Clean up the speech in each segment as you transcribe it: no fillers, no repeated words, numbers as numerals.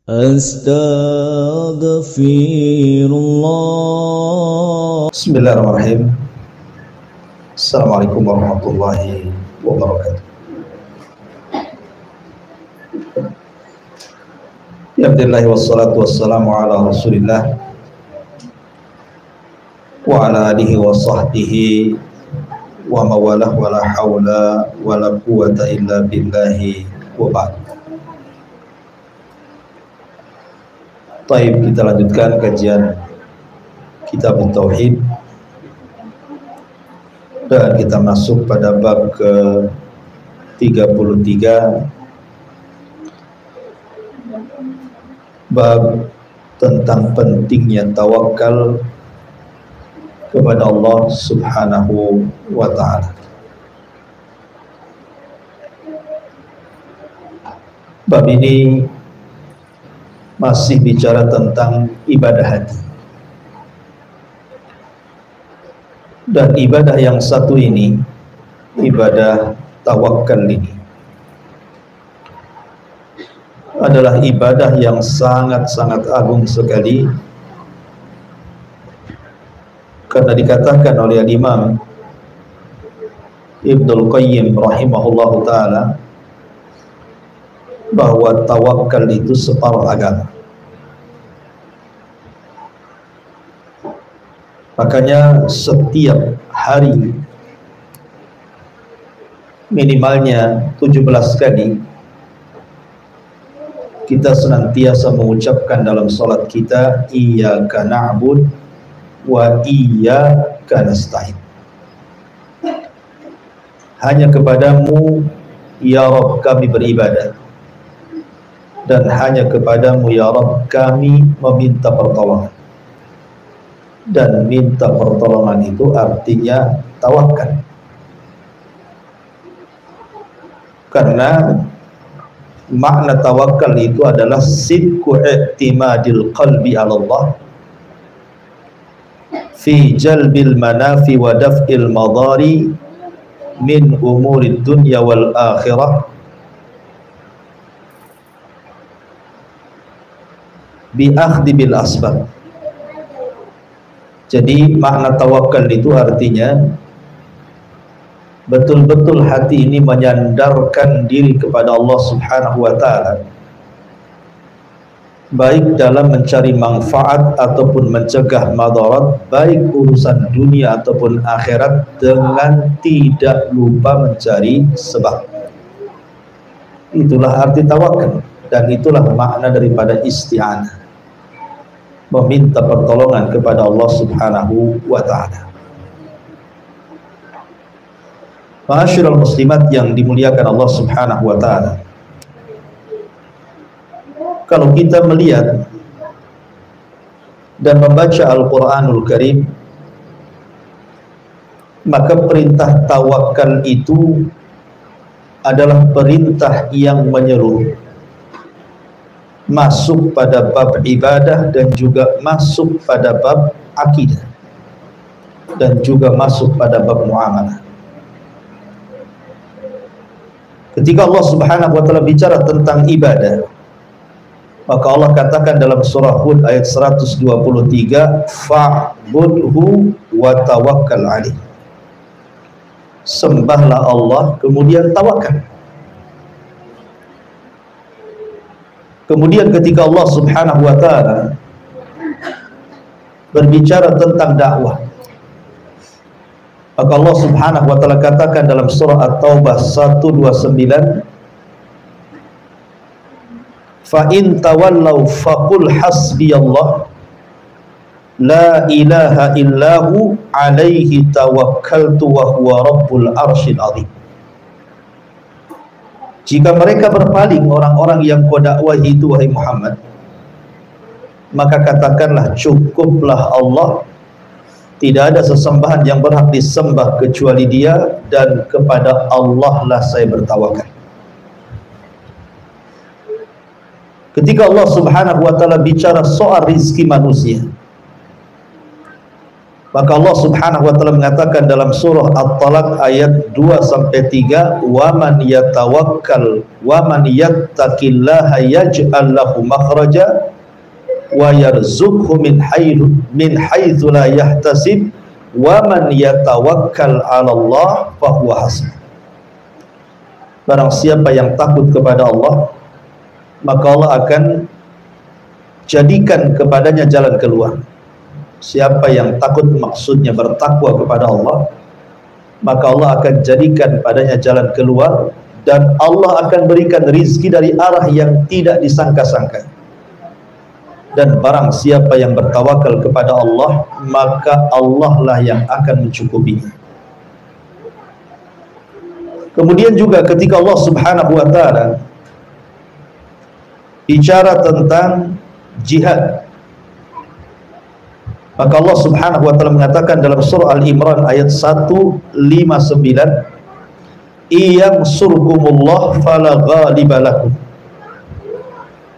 Astaghfirullah. Bismillahirrahmanirrahim. Assalamualaikum warahmatullahi wabarakatuh. Alhamdulillah wassalatu wassalamu ala rasulillah wa ala alihi wa sahbihi wa mawalah wa la hawla wa la quwata illa billahi wa ba'd. Baik, kita lanjutkan kajian Kitab Tauhid dan kita masuk pada bab ke-33, bab tentang pentingnya tawakal kepada Allah Subhanahu wa ta'ala. Bab ini masih bicara tentang ibadah hati. Dan ibadah yang satu ini, ibadah tawakal ini, adalah ibadah yang sangat-sangat agung sekali. Karena dikatakan oleh Imam Ibnul Qayyim rahimahullahu ta'ala bahwa tawakal itu separuh agama. Makanya setiap hari minimalnya 17 kali kita senantiasa mengucapkan dalam salat kita, iyyaka na'bud wa iyyaka nasta'in. Hanya kepadamu ya Rabb kami beribadah, dan hanya kepadamu ya Rabb kami meminta pertolongan. Dan minta pertolongan itu artinya tawakal. Karena makna tawakal itu adalah sidqu i'timadil qalbi 'ala Allah fi jalbil manafi wa daf'il madari min umurid dunya wal akhirah bi akhdi bil asbab. Jadi makna tawakal itu artinya betul-betul hati ini menyandarkan diri kepada Allah Subhanahu wa ta'ala, baik dalam mencari manfaat ataupun mencegah madarat, baik urusan dunia ataupun akhirat, dengan tidak lupa mencari sebab. Itulah arti tawakal, dan itulah makna daripada isti'anah, meminta pertolongan kepada Allah Subhanahu wa ta'ala. Ma'asyiral muslimat yang dimuliakan Allah Subhanahu wa ta'ala, kalau kita melihat dan membaca Al-Quranul Karim, maka perintah tawakal itu adalah perintah yang menyeluruh, masuk pada bab ibadah dan juga masuk pada bab akidah dan juga masuk pada bab muamalah. Ketika Allah Subhanahu wa ta'ala bicara tentang ibadah, maka Allah katakan dalam surah Hud ayat 123, fa'budhu wa tawakkal alaih. Sembahlah Allah kemudian tawakal. Kemudian ketika Allah Subhanahu wa ta'ala berbicara tentang dakwah, maka Allah Subhanahu wa ta'ala katakan dalam surah At-Taubah 129, fa in tawallaw faqul hasbiyallah la ilaha illahu alaihi tawakkaltu wa huwa rabbul arsyil azim. Jika mereka berpaling, orang-orang yang kau dakwahi itu wahai Muhammad, maka katakanlah cukuplah Allah, tidak ada sesembahan yang berhak disembah kecuali Dia, dan kepada Allah lah saya bertawakal. Ketika Allah Subhanahu wa ta'ala bicara soal rizki manusia, Maka Allah Subhanahu wa taala mengatakan dalam surah At-Talaq ayat 2 sampai 3, "Wa man yatawakkal wa man yattaqillaha yaj'al lahu makhraja wa yarzuqhu min haitsu la yahtasib wa man yatawakkal 'ala Allah fa huwa hasbuh." Barang siapa yang takut kepada Allah, maka Allah akan jadikan kepadanya jalan keluar. Siapa yang takut maksudnya bertakwa kepada Allah, maka Allah akan jadikan padanya jalan keluar, dan Allah akan berikan rizki dari arah yang tidak disangka-sangka. Dan barang siapa yang bertawakal kepada Allah, maka Allah lah yang akan mencukupinya. Kemudian juga ketika Allah Subhanahu wa taala bicara tentang jihad, maka Allah Subhanahu wa taala mengatakan dalam surah Al-Imran ayat 159, "Iyyansurkumullah fala ghaliba lakum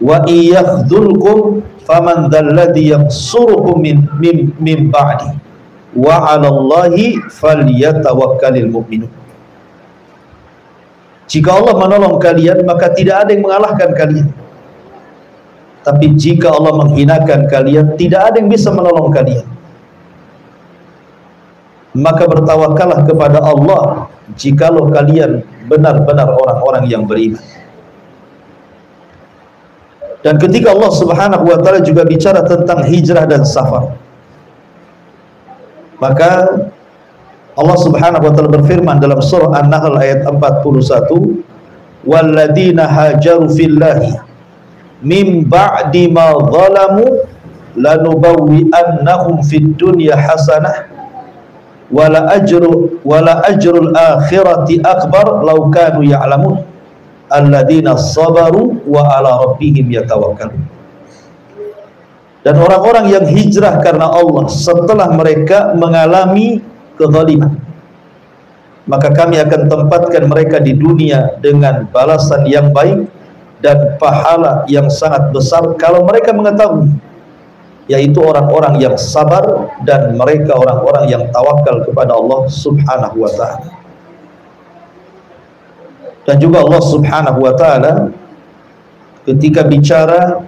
wa iyakhdzulkum faman dzalladzi yansurukum min ba'di wa 'alallahi falyatawakkalul mu'minun." Jika Allah menolong kalian, maka tidak ada yang mengalahkan kalian. Tapi jika Allah menghinakan kalian, tidak ada yang bisa menolong kalian. Maka bertawakallah kepada Allah jikalau kalian benar-benar orang-orang yang beriman. Dan ketika Allah Subhanahu wa taala juga bicara tentang hijrah dan safar, maka Allah Subhanahu wa taala berfirman dalam surah An-Nahl ayat 41, "Walladzina hajaru fillahi min ba'di ma zalamu lanubawwi'annahum fid dunya hasanah wala ajrul akhirati akbar law kanu ya'lamun alladzina sabaru wa ala rabbihim yatawakkalun." Dan orang-orang yang hijrah karena Allah setelah mereka mengalami kezaliman, maka kami akan tempatkan mereka di dunia dengan balasan yang baik dan pahala yang sangat besar kalau mereka mengetahui, yaitu orang-orang yang sabar dan mereka orang-orang yang tawakal kepada Allah Subhanahu wa taala. Dan juga Allah Subhanahu wa taala ketika bicara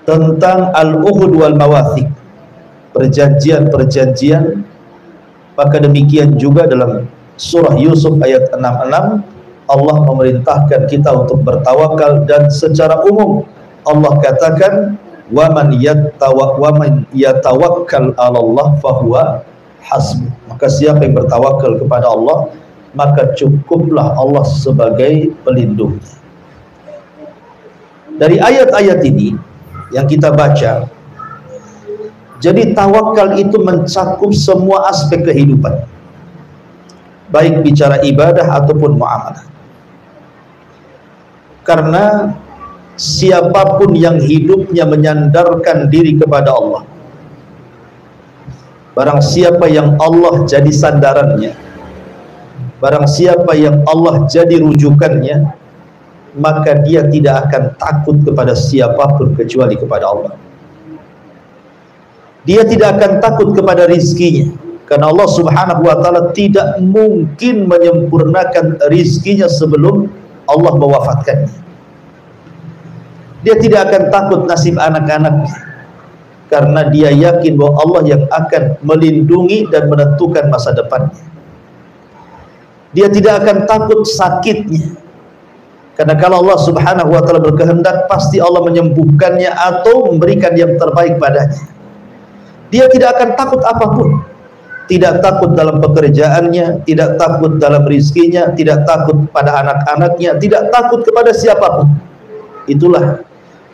tentang al-uhud wal mawathiq, perjanjian-perjanjian, maka demikian juga dalam surah Yusuf ayat 66 Allah memerintahkan kita untuk bertawakal, dan secara umum Allah katakan wa man yatawakkal 'ala Allah fahuwa hasbuh. Maka siapa yang bertawakal kepada Allah, maka cukuplah Allah sebagai pelindungnya. Dari ayat-ayat ini yang kita baca, jadi tawakal itu mencakup semua aspek kehidupan, baik bicara ibadah ataupun muamalah. Karena siapapun yang hidupnya menyandarkan diri kepada Allah, barang siapa yang Allah jadi sandarannya, barang siapa yang Allah jadi rujukannya, maka dia tidak akan takut kepada siapapun kecuali kepada Allah. Dia tidak akan takut kepada rizkinya, karena Allah Subhanahu wa taala tidak mungkin menyempurnakan rizkinya sebelum Allah mewafatkannya. Dia tidak akan takut nasib anak-anaknya, karena dia yakin bahwa Allah yang akan melindungi dan menentukan masa depannya. Dia tidak akan takut sakitnya, karena kalau Allah Subhanahu wa taala berkehendak, pasti Allah menyembuhkannya atau memberikan yang terbaik padanya. Dia tidak akan takut apapun. Tidak takut dalam pekerjaannya, tidak takut dalam rizkinya, tidak takut pada anak-anaknya, tidak takut kepada siapapun. Itulah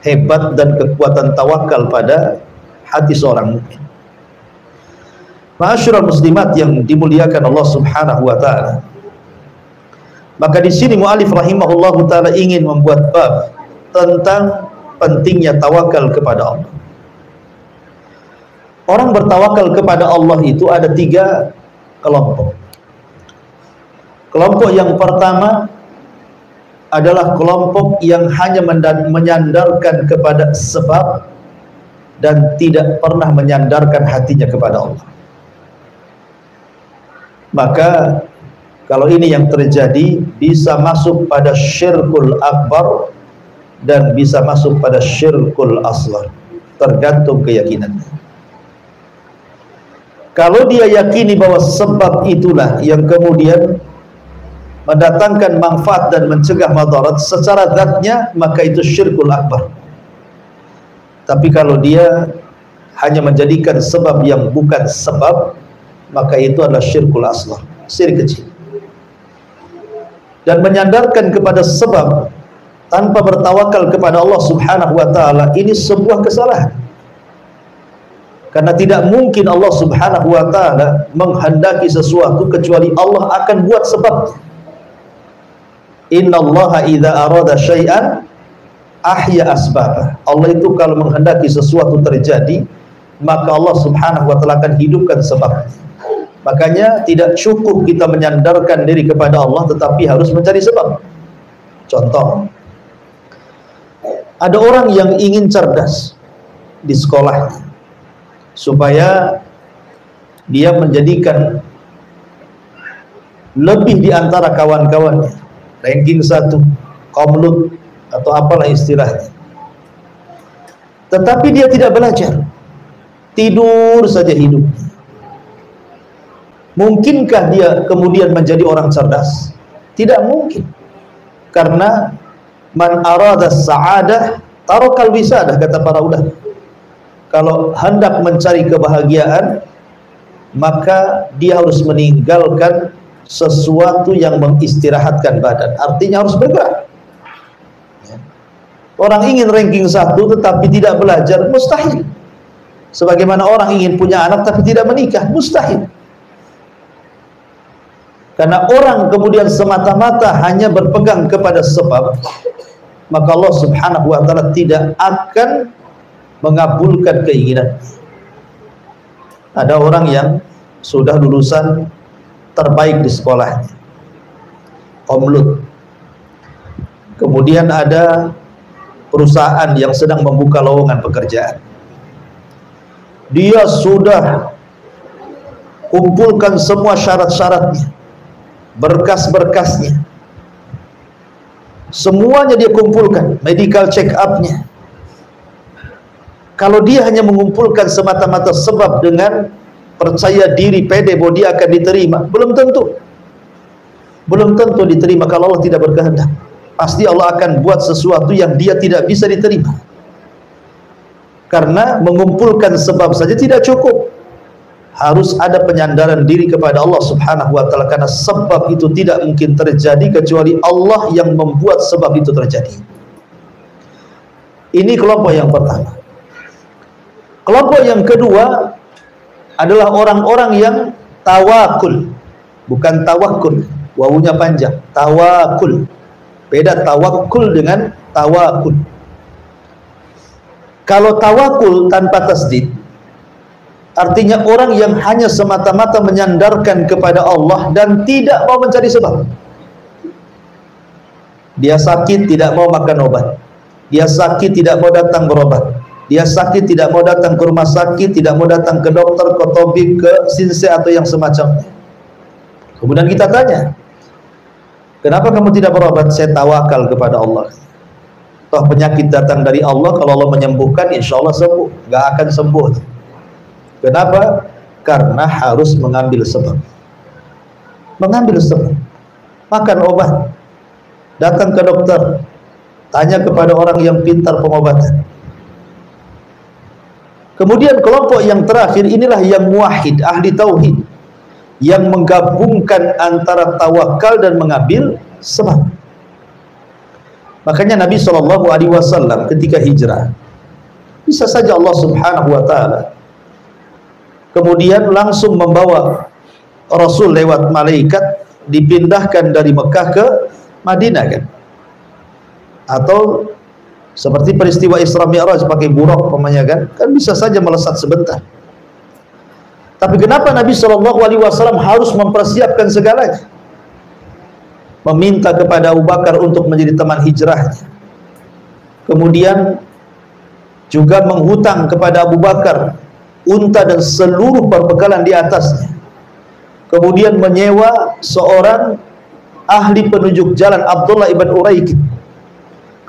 hebat dan kekuatan tawakal pada hati seorang mukmin. Ma'asyiral muslimat yang dimuliakan Allah Subhanahu wa taala. Maka di sini mu'alif rahimahullahu taala ingin membuat bab tentang pentingnya tawakal kepada Allah. Orang bertawakal kepada Allah itu ada 3 kelompok. Kelompok yang pertama adalah kelompok yang hanya menyandarkan kepada sebab dan tidak pernah menyandarkan hatinya kepada Allah. Maka kalau ini yang terjadi, bisa masuk pada syirkul akbar dan bisa masuk pada syirkul asghar, tergantung keyakinannya. Kalau dia yakini bahwa sebab itulah yang kemudian mendatangkan manfaat dan mencegah madarat secara zatnya, maka itu syirkul akbar. Tapi kalau dia hanya menjadikan sebab yang bukan sebab, maka itu adalah syirkul asghar, syirik kecil. Dan menyandarkan kepada sebab tanpa bertawakal kepada Allah Subhanahu wa taala, ini sebuah kesalahan. Karena tidak mungkin Allah Subhanahu wa taala menghendaki sesuatu kecuali Allah akan buat sebab. Innallaha idza arada syai'an ahya asbabah. Allah itu kalau menghendaki sesuatu terjadi, maka Allah Subhanahu wa taala akan hidupkan sebab. Makanya tidak cukup kita menyandarkan diri kepada Allah, tetapi harus mencari sebab. Contoh, ada orang yang ingin cerdas di sekolahnya, supaya dia menjadikan lebih di antara kawan-kawannya, ranking 1, komlut atau apalah istilahnya. Tetapi dia tidak belajar, tidur saja hidup. Mungkinkah dia kemudian menjadi orang cerdas? Tidak mungkin. Karena man arada sa'adah tarakal wisadah, kata para ulama. Kalau hendak mencari kebahagiaan, maka dia harus meninggalkan sesuatu yang mengistirahatkan badan. Artinya harus bergerak. Orang ingin ranking 1 tetapi tidak belajar, mustahil. Sebagaimana orang ingin punya anak tapi tidak menikah, mustahil. Karena orang kemudian semata-mata hanya berpegang kepada sebab, maka Allah Subhanahu wa taala tidak akan mengabulkan keinginan. Ada orang yang sudah lulusan terbaik di sekolahnya, komlut. Kemudian ada perusahaan yang sedang membuka lowongan pekerjaan. Dia sudah kumpulkan semua syarat-syaratnya, berkas-berkasnya, semuanya dia kumpulkan, medical check up-nya. Kalau dia hanya mengumpulkan semata-mata sebab dengan percaya diri, pede bahwa dia akan diterima, belum tentu. Belum tentu diterima kalau Allah tidak berkehendak. Pasti Allah akan buat sesuatu yang dia tidak bisa diterima. Karena mengumpulkan sebab saja tidak cukup. Harus ada penyandaran diri kepada Allah Subhanahu wa taala, karena sebab itu tidak mungkin terjadi kecuali Allah yang membuat sebab itu terjadi. Ini kelompok yang pertama. Kelompok yang kedua adalah orang-orang yang tawakul, bukan tawakul, wawunya panjang, tawakul. Beda tawakul dengan tawakul. Kalau tawakul tanpa tasdid, artinya orang yang hanya semata-mata menyandarkan kepada Allah dan tidak mau mencari sebab. Dia sakit tidak mau makan obat, dia sakit tidak mau datang berobat, dia sakit tidak mau datang ke rumah sakit, tidak mau datang ke dokter, ke tabib, ke sinse atau yang semacamnya. Kemudian kita tanya, kenapa kamu tidak berobat? Saya tawakal kepada Allah. Toh penyakit datang dari Allah, kalau Allah menyembuhkan insya Allah sembuh. Gak akan sembuh. Kenapa? Karena harus mengambil sebab. Mengambil sebab. Makan obat, datang ke dokter, tanya kepada orang yang pintar pengobatan. Kemudian kelompok yang terakhir, inilah yang muwahhid, ahli tauhid, yang menggabungkan antara tawakal dan mengambil sebab. Makanya Nabi SAW ketika hijrah, bisa saja Allah Subhanahu wa taala kemudian langsung membawa Rasul lewat malaikat, dipindahkan dari Mekah ke Madinah, kan? Atau seperti peristiwa Isra Mi'raj pakai buraq namanya, kan bisa saja melesat sebentar. Tapi kenapa Nabi SAW harus mempersiapkan segalanya? Meminta kepada Abu Bakar untuk menjadi teman hijrahnya. Kemudian juga menghutang kepada Abu Bakar unta dan seluruh perbekalan di atasnya, kemudian menyewa seorang ahli penunjuk jalan Abdullah ibn Uraikid,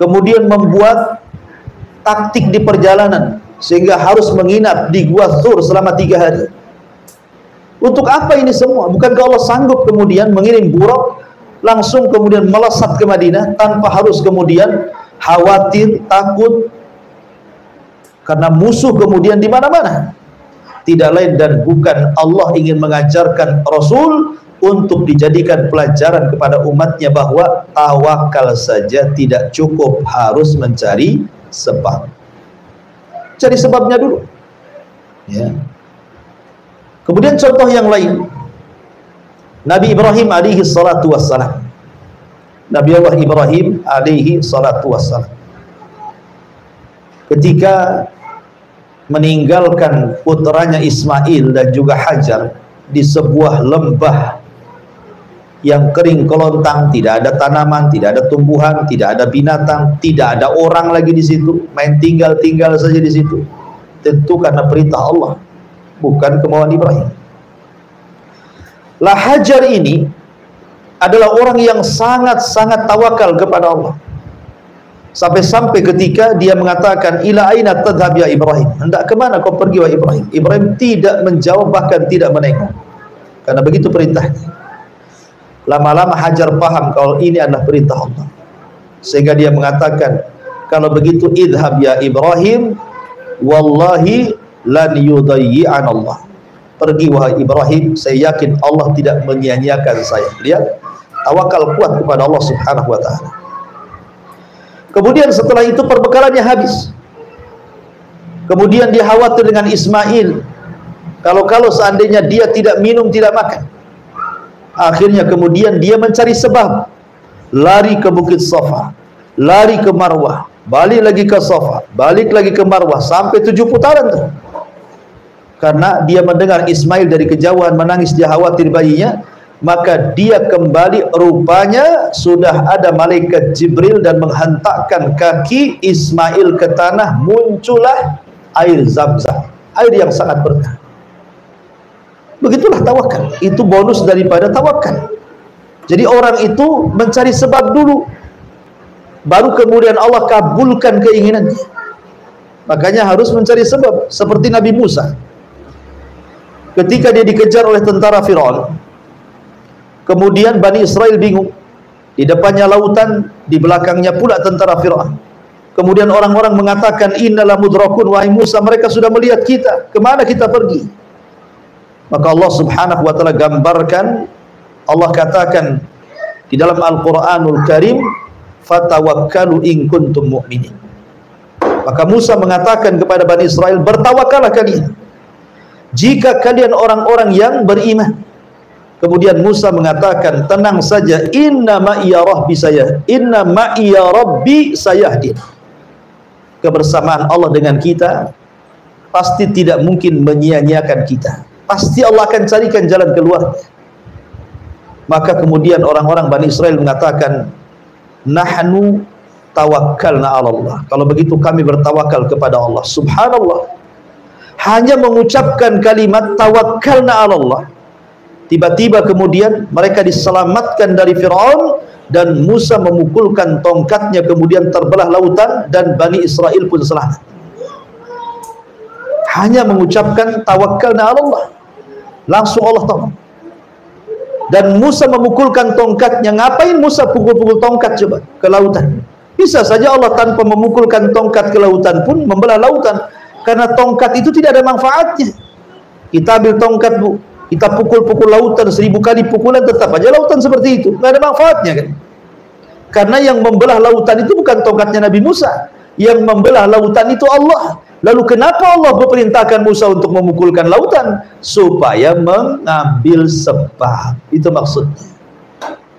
kemudian membuat taktik di perjalanan sehingga harus menginap di Gua Thur selama 3 hari. Untuk apa ini semua? Bukankah Allah sanggup kemudian mengirim buruk langsung kemudian melesat ke Madinah tanpa harus kemudian khawatir, takut karena musuh kemudian di mana-mana? Tidak lain dan bukan Allah ingin mengajarkan Rasul untuk dijadikan pelajaran kepada umatnya bahwa tawakal saja tidak cukup, harus mencari sebab. Cari sebabnya dulu. Ya. Kemudian contoh yang lain, Nabi Ibrahim alaihi salatu wassalam. Nabi Allah Ibrahim alaihi salatu wassalam, ketika meninggalkan putranya Ismail dan juga Hajar di sebuah lembah yang kering kelontang, tidak ada tanaman, tidak ada tumbuhan, tidak ada binatang, tidak ada orang lagi di situ, main tinggal-tinggal saja di situ. Tentu karena perintah Allah, bukan kemauan Ibrahim. Lah Hajar ini adalah orang yang sangat-sangat tawakal kepada Allah. Sampai-sampai ketika dia mengatakan, ila aina tadhhab ya Ibrahim, hendak kemana kau pergi wahai Ibrahim? Ibrahim tidak menjawab, bahkan tidak menengok, karena begitu perintahnya. Lama-lama Hajar paham kalau ini adalah perintah Allah, sehingga dia mengatakan, kalau begitu idhab ya Ibrahim, wallahi lan yudayyi'an Allah. Pergi wahai Ibrahim, saya yakin Allah tidak menyia-nyiakan saya. Lihat, tawakal kuat kepada Allah subhanahu wa ta'ala. Kemudian setelah itu perbekalannya habis. Kemudian dia khawatir dengan Ismail, kalau seandainya dia tidak minum, tidak makan. Akhirnya kemudian dia mencari sebab, lari ke Bukit Safa, lari ke Marwah, balik lagi ke Safa, balik lagi ke Marwah, sampai 7 putaran tuh. Karena dia mendengar Ismail dari kejauhan menangis, dia khawatir bayinya. Maka dia kembali, rupanya sudah ada malaikat Jibril dan menghentakkan kaki Ismail ke tanah, muncullah air Zam-Zam, air yang sangat berkah. Begitulah tawakal, itu bonus daripada tawakal. Jadi orang itu mencari sebab dulu, baru kemudian Allah kabulkan keinginannya. Makanya harus mencari sebab. Seperti Nabi Musa, ketika dia dikejar oleh tentara Firaun, kemudian Bani Israel bingung, di depannya lautan, di belakangnya pula tentara Firaun. Kemudian orang-orang mengatakan, innalah mudrakun, wahai Musa, mereka sudah melihat kita, kemana kita pergi? Maka Allah subhanahu wa ta'ala gambarkan, Allah katakan di dalam Al-Quranul Karim, fatawakkalu in kuntum mu'minin. Maka Musa mengatakan kepada Bani Israel, bertawakallah kalian jika kalian orang-orang yang beriman. Kemudian Musa mengatakan, tenang saja, inna ma'iya rabbi sayahdin. Kebersamaan Allah dengan kita pasti tidak mungkin menyia-nyiakan kita. Pasti Allah akan carikan jalan keluar. Maka kemudian orang-orang Bani Israel mengatakan, nahnu tawakkalna 'ala Allah. Kalau begitu kami bertawakal kepada Allah. Subhanallah. Hanya mengucapkan kalimat tawakkalna 'ala Allah, tiba-tiba kemudian mereka diselamatkan dari Firaun, dan Musa memukulkan tongkatnya, kemudian terbelah lautan dan Bani Israel pun selamat. Hanya mengucapkan tawakkalna 'ala Allah, langsung Allah tolong. Dan Musa memukulkan tongkatnya. Ngapain Musa pukul-pukul tongkat coba ke lautan? Bisa saja Allah tanpa memukulkan tongkat ke lautan pun membelah lautan, karena tongkat itu tidak ada manfaatnya. Kita ambil tongkat, Bu, kita pukul-pukul lautan 1000 kali pukulan, tetap aja lautan seperti itu, nggak ada manfaatnya kan? Karena yang membelah lautan itu bukan tongkatnya Nabi Musa, yang membelah lautan itu Allah. Lalu kenapa Allah memerintahkan Musa untuk memukulkan lautan? Supaya mengambil sebab. Itu maksudnya.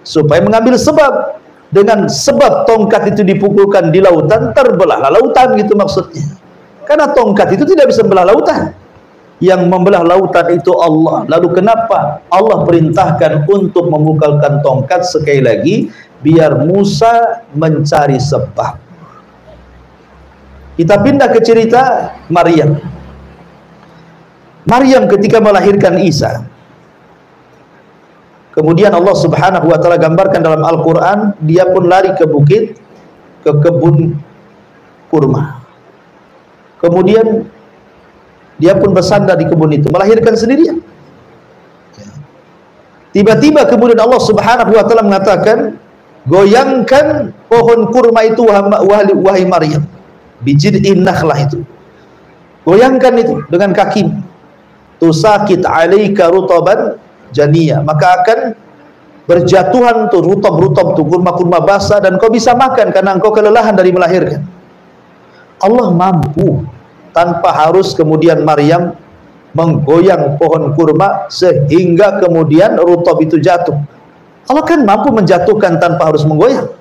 Supaya mengambil sebab. Dengan sebab tongkat itu dipukulkan di lautan, terbelahlah lautan, gitu maksudnya. Karena tongkat itu tidak bisa membelah lautan. Yang membelah lautan itu Allah. Lalu kenapa Allah perintahkan untuk memukulkan tongkat? Sekali lagi, biar Musa mencari sebab. Kita pindah ke cerita Maryam. Maryam ketika melahirkan Isa, kemudian Allah Subhanahu wa taala gambarkan dalam Al-Qur'an, dia pun lari ke bukit, ke kebun kurma. Kemudian dia pun bersandar di kebun itu, melahirkan sendirian. Tiba-tiba kemudian Allah Subhanahu wa taala mengatakan, goyangkan pohon kurma itu wahai Maryam, bijid'in nakhlah itu. Goyangkan itu dengan kaki. Tusakit 'alaika rutaban janiyah, maka akan berjatuhan tuh rutab-rutab tuh kurma-kurma basah dan kau bisa makan karena engkau kelelahan dari melahirkan. Allah mampu tanpa harus kemudian Maryam menggoyang pohon kurma sehingga kemudian rutab itu jatuh. Allah kan mampu menjatuhkan tanpa harus menggoyang.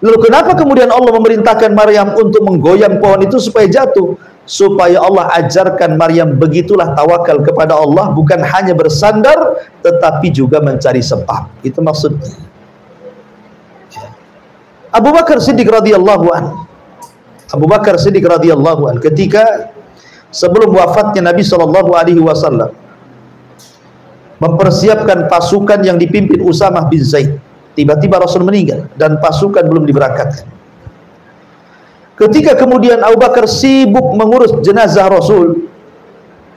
Lalu kenapa kemudian Allah memerintahkan Maryam untuk menggoyang pohon itu supaya jatuh? Supaya Allah ajarkan Maryam begitulah tawakal kepada Allah, bukan hanya bersandar tetapi juga mencari sebab. Itu maksudnya. Abu Bakar Siddiq radhiyallahu anhu. Abu Bakar Siddiq radhiyallahu anhu ketika sebelum wafatnya Nabi SAW mempersiapkan pasukan yang dipimpin Usamah bin Zaid. Tiba-tiba Rasul meninggal dan pasukan belum diberangkatkan. Ketika kemudian Abu Bakar sibuk mengurus jenazah Rasul,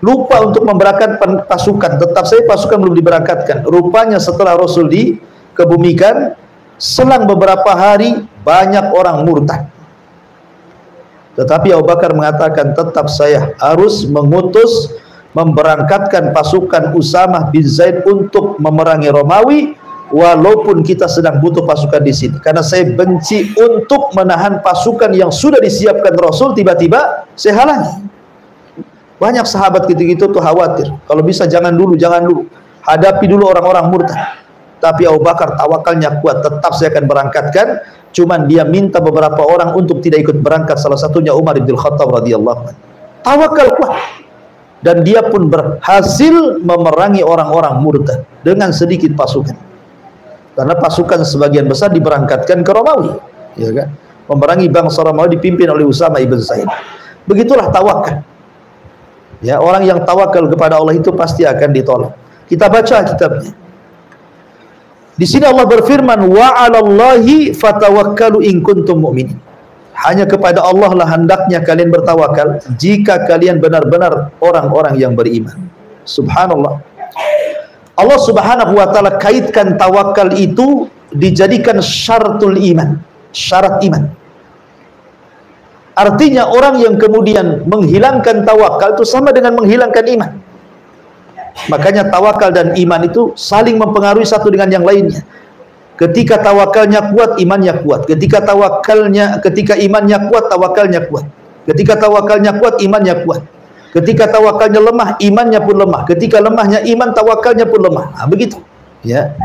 lupa untuk memberangkatkan pasukan, tetap saja pasukan belum diberangkatkan. Rupanya setelah Rasul dikebumikan, selang beberapa hari banyak orang murtad. Tetapi Abu Bakar mengatakan, tetap saya harus mengutus memberangkatkan pasukan Usamah bin Zaid untuk memerangi Romawi, walaupun kita sedang butuh pasukan di sini, karena saya benci untuk menahan pasukan yang sudah disiapkan Rasul, tiba-tiba saya halangi. Banyak sahabat gitu-gitu tuh khawatir, kalau bisa jangan dulu, hadapi dulu orang-orang murtad. Tapi Abu Bakar tawakalnya kuat, tetap saya akan berangkatkan. Cuman dia minta beberapa orang untuk tidak ikut berangkat, salah satunya Umar bin Khattab radhiyallahu anhu. Tawakal kuat. Dan dia pun berhasil memerangi orang-orang murtad dengan sedikit pasukan. Karena pasukan sebagian besar diberangkatkan ke Romawi, ya kan? Memerangi bangsa Romawi dipimpin oleh Usamah ibn Zaid. Begitulah tawakal. Ya, orang yang tawakal kepada Allah itu pasti akan ditolong. Kita baca kitabnya. Di sini Allah berfirman, wa 'alallahi fatawakkalu in kuntum mu'minin. Hanya kepada Allah lah hendaknya kalian bertawakal jika kalian benar-benar orang-orang yang beriman. Subhanallah. Allah Subhanahu wa taala kaitkan tawakal itu dijadikan syaratul iman, syarat iman. Artinya orang yang kemudian menghilangkan tawakal itu sama dengan menghilangkan iman. Makanya tawakal dan iman itu saling mempengaruhi satu dengan yang lainnya. Ketika tawakalnya kuat, imannya kuat. Ketika imannya kuat, tawakalnya kuat. Ketika tawakalnya kuat, imannya kuat. Ketika tawakalnya lemah, imannya pun lemah. Ketika lemahnya iman, tawakalnya pun lemah. Nah, begitu. Ya.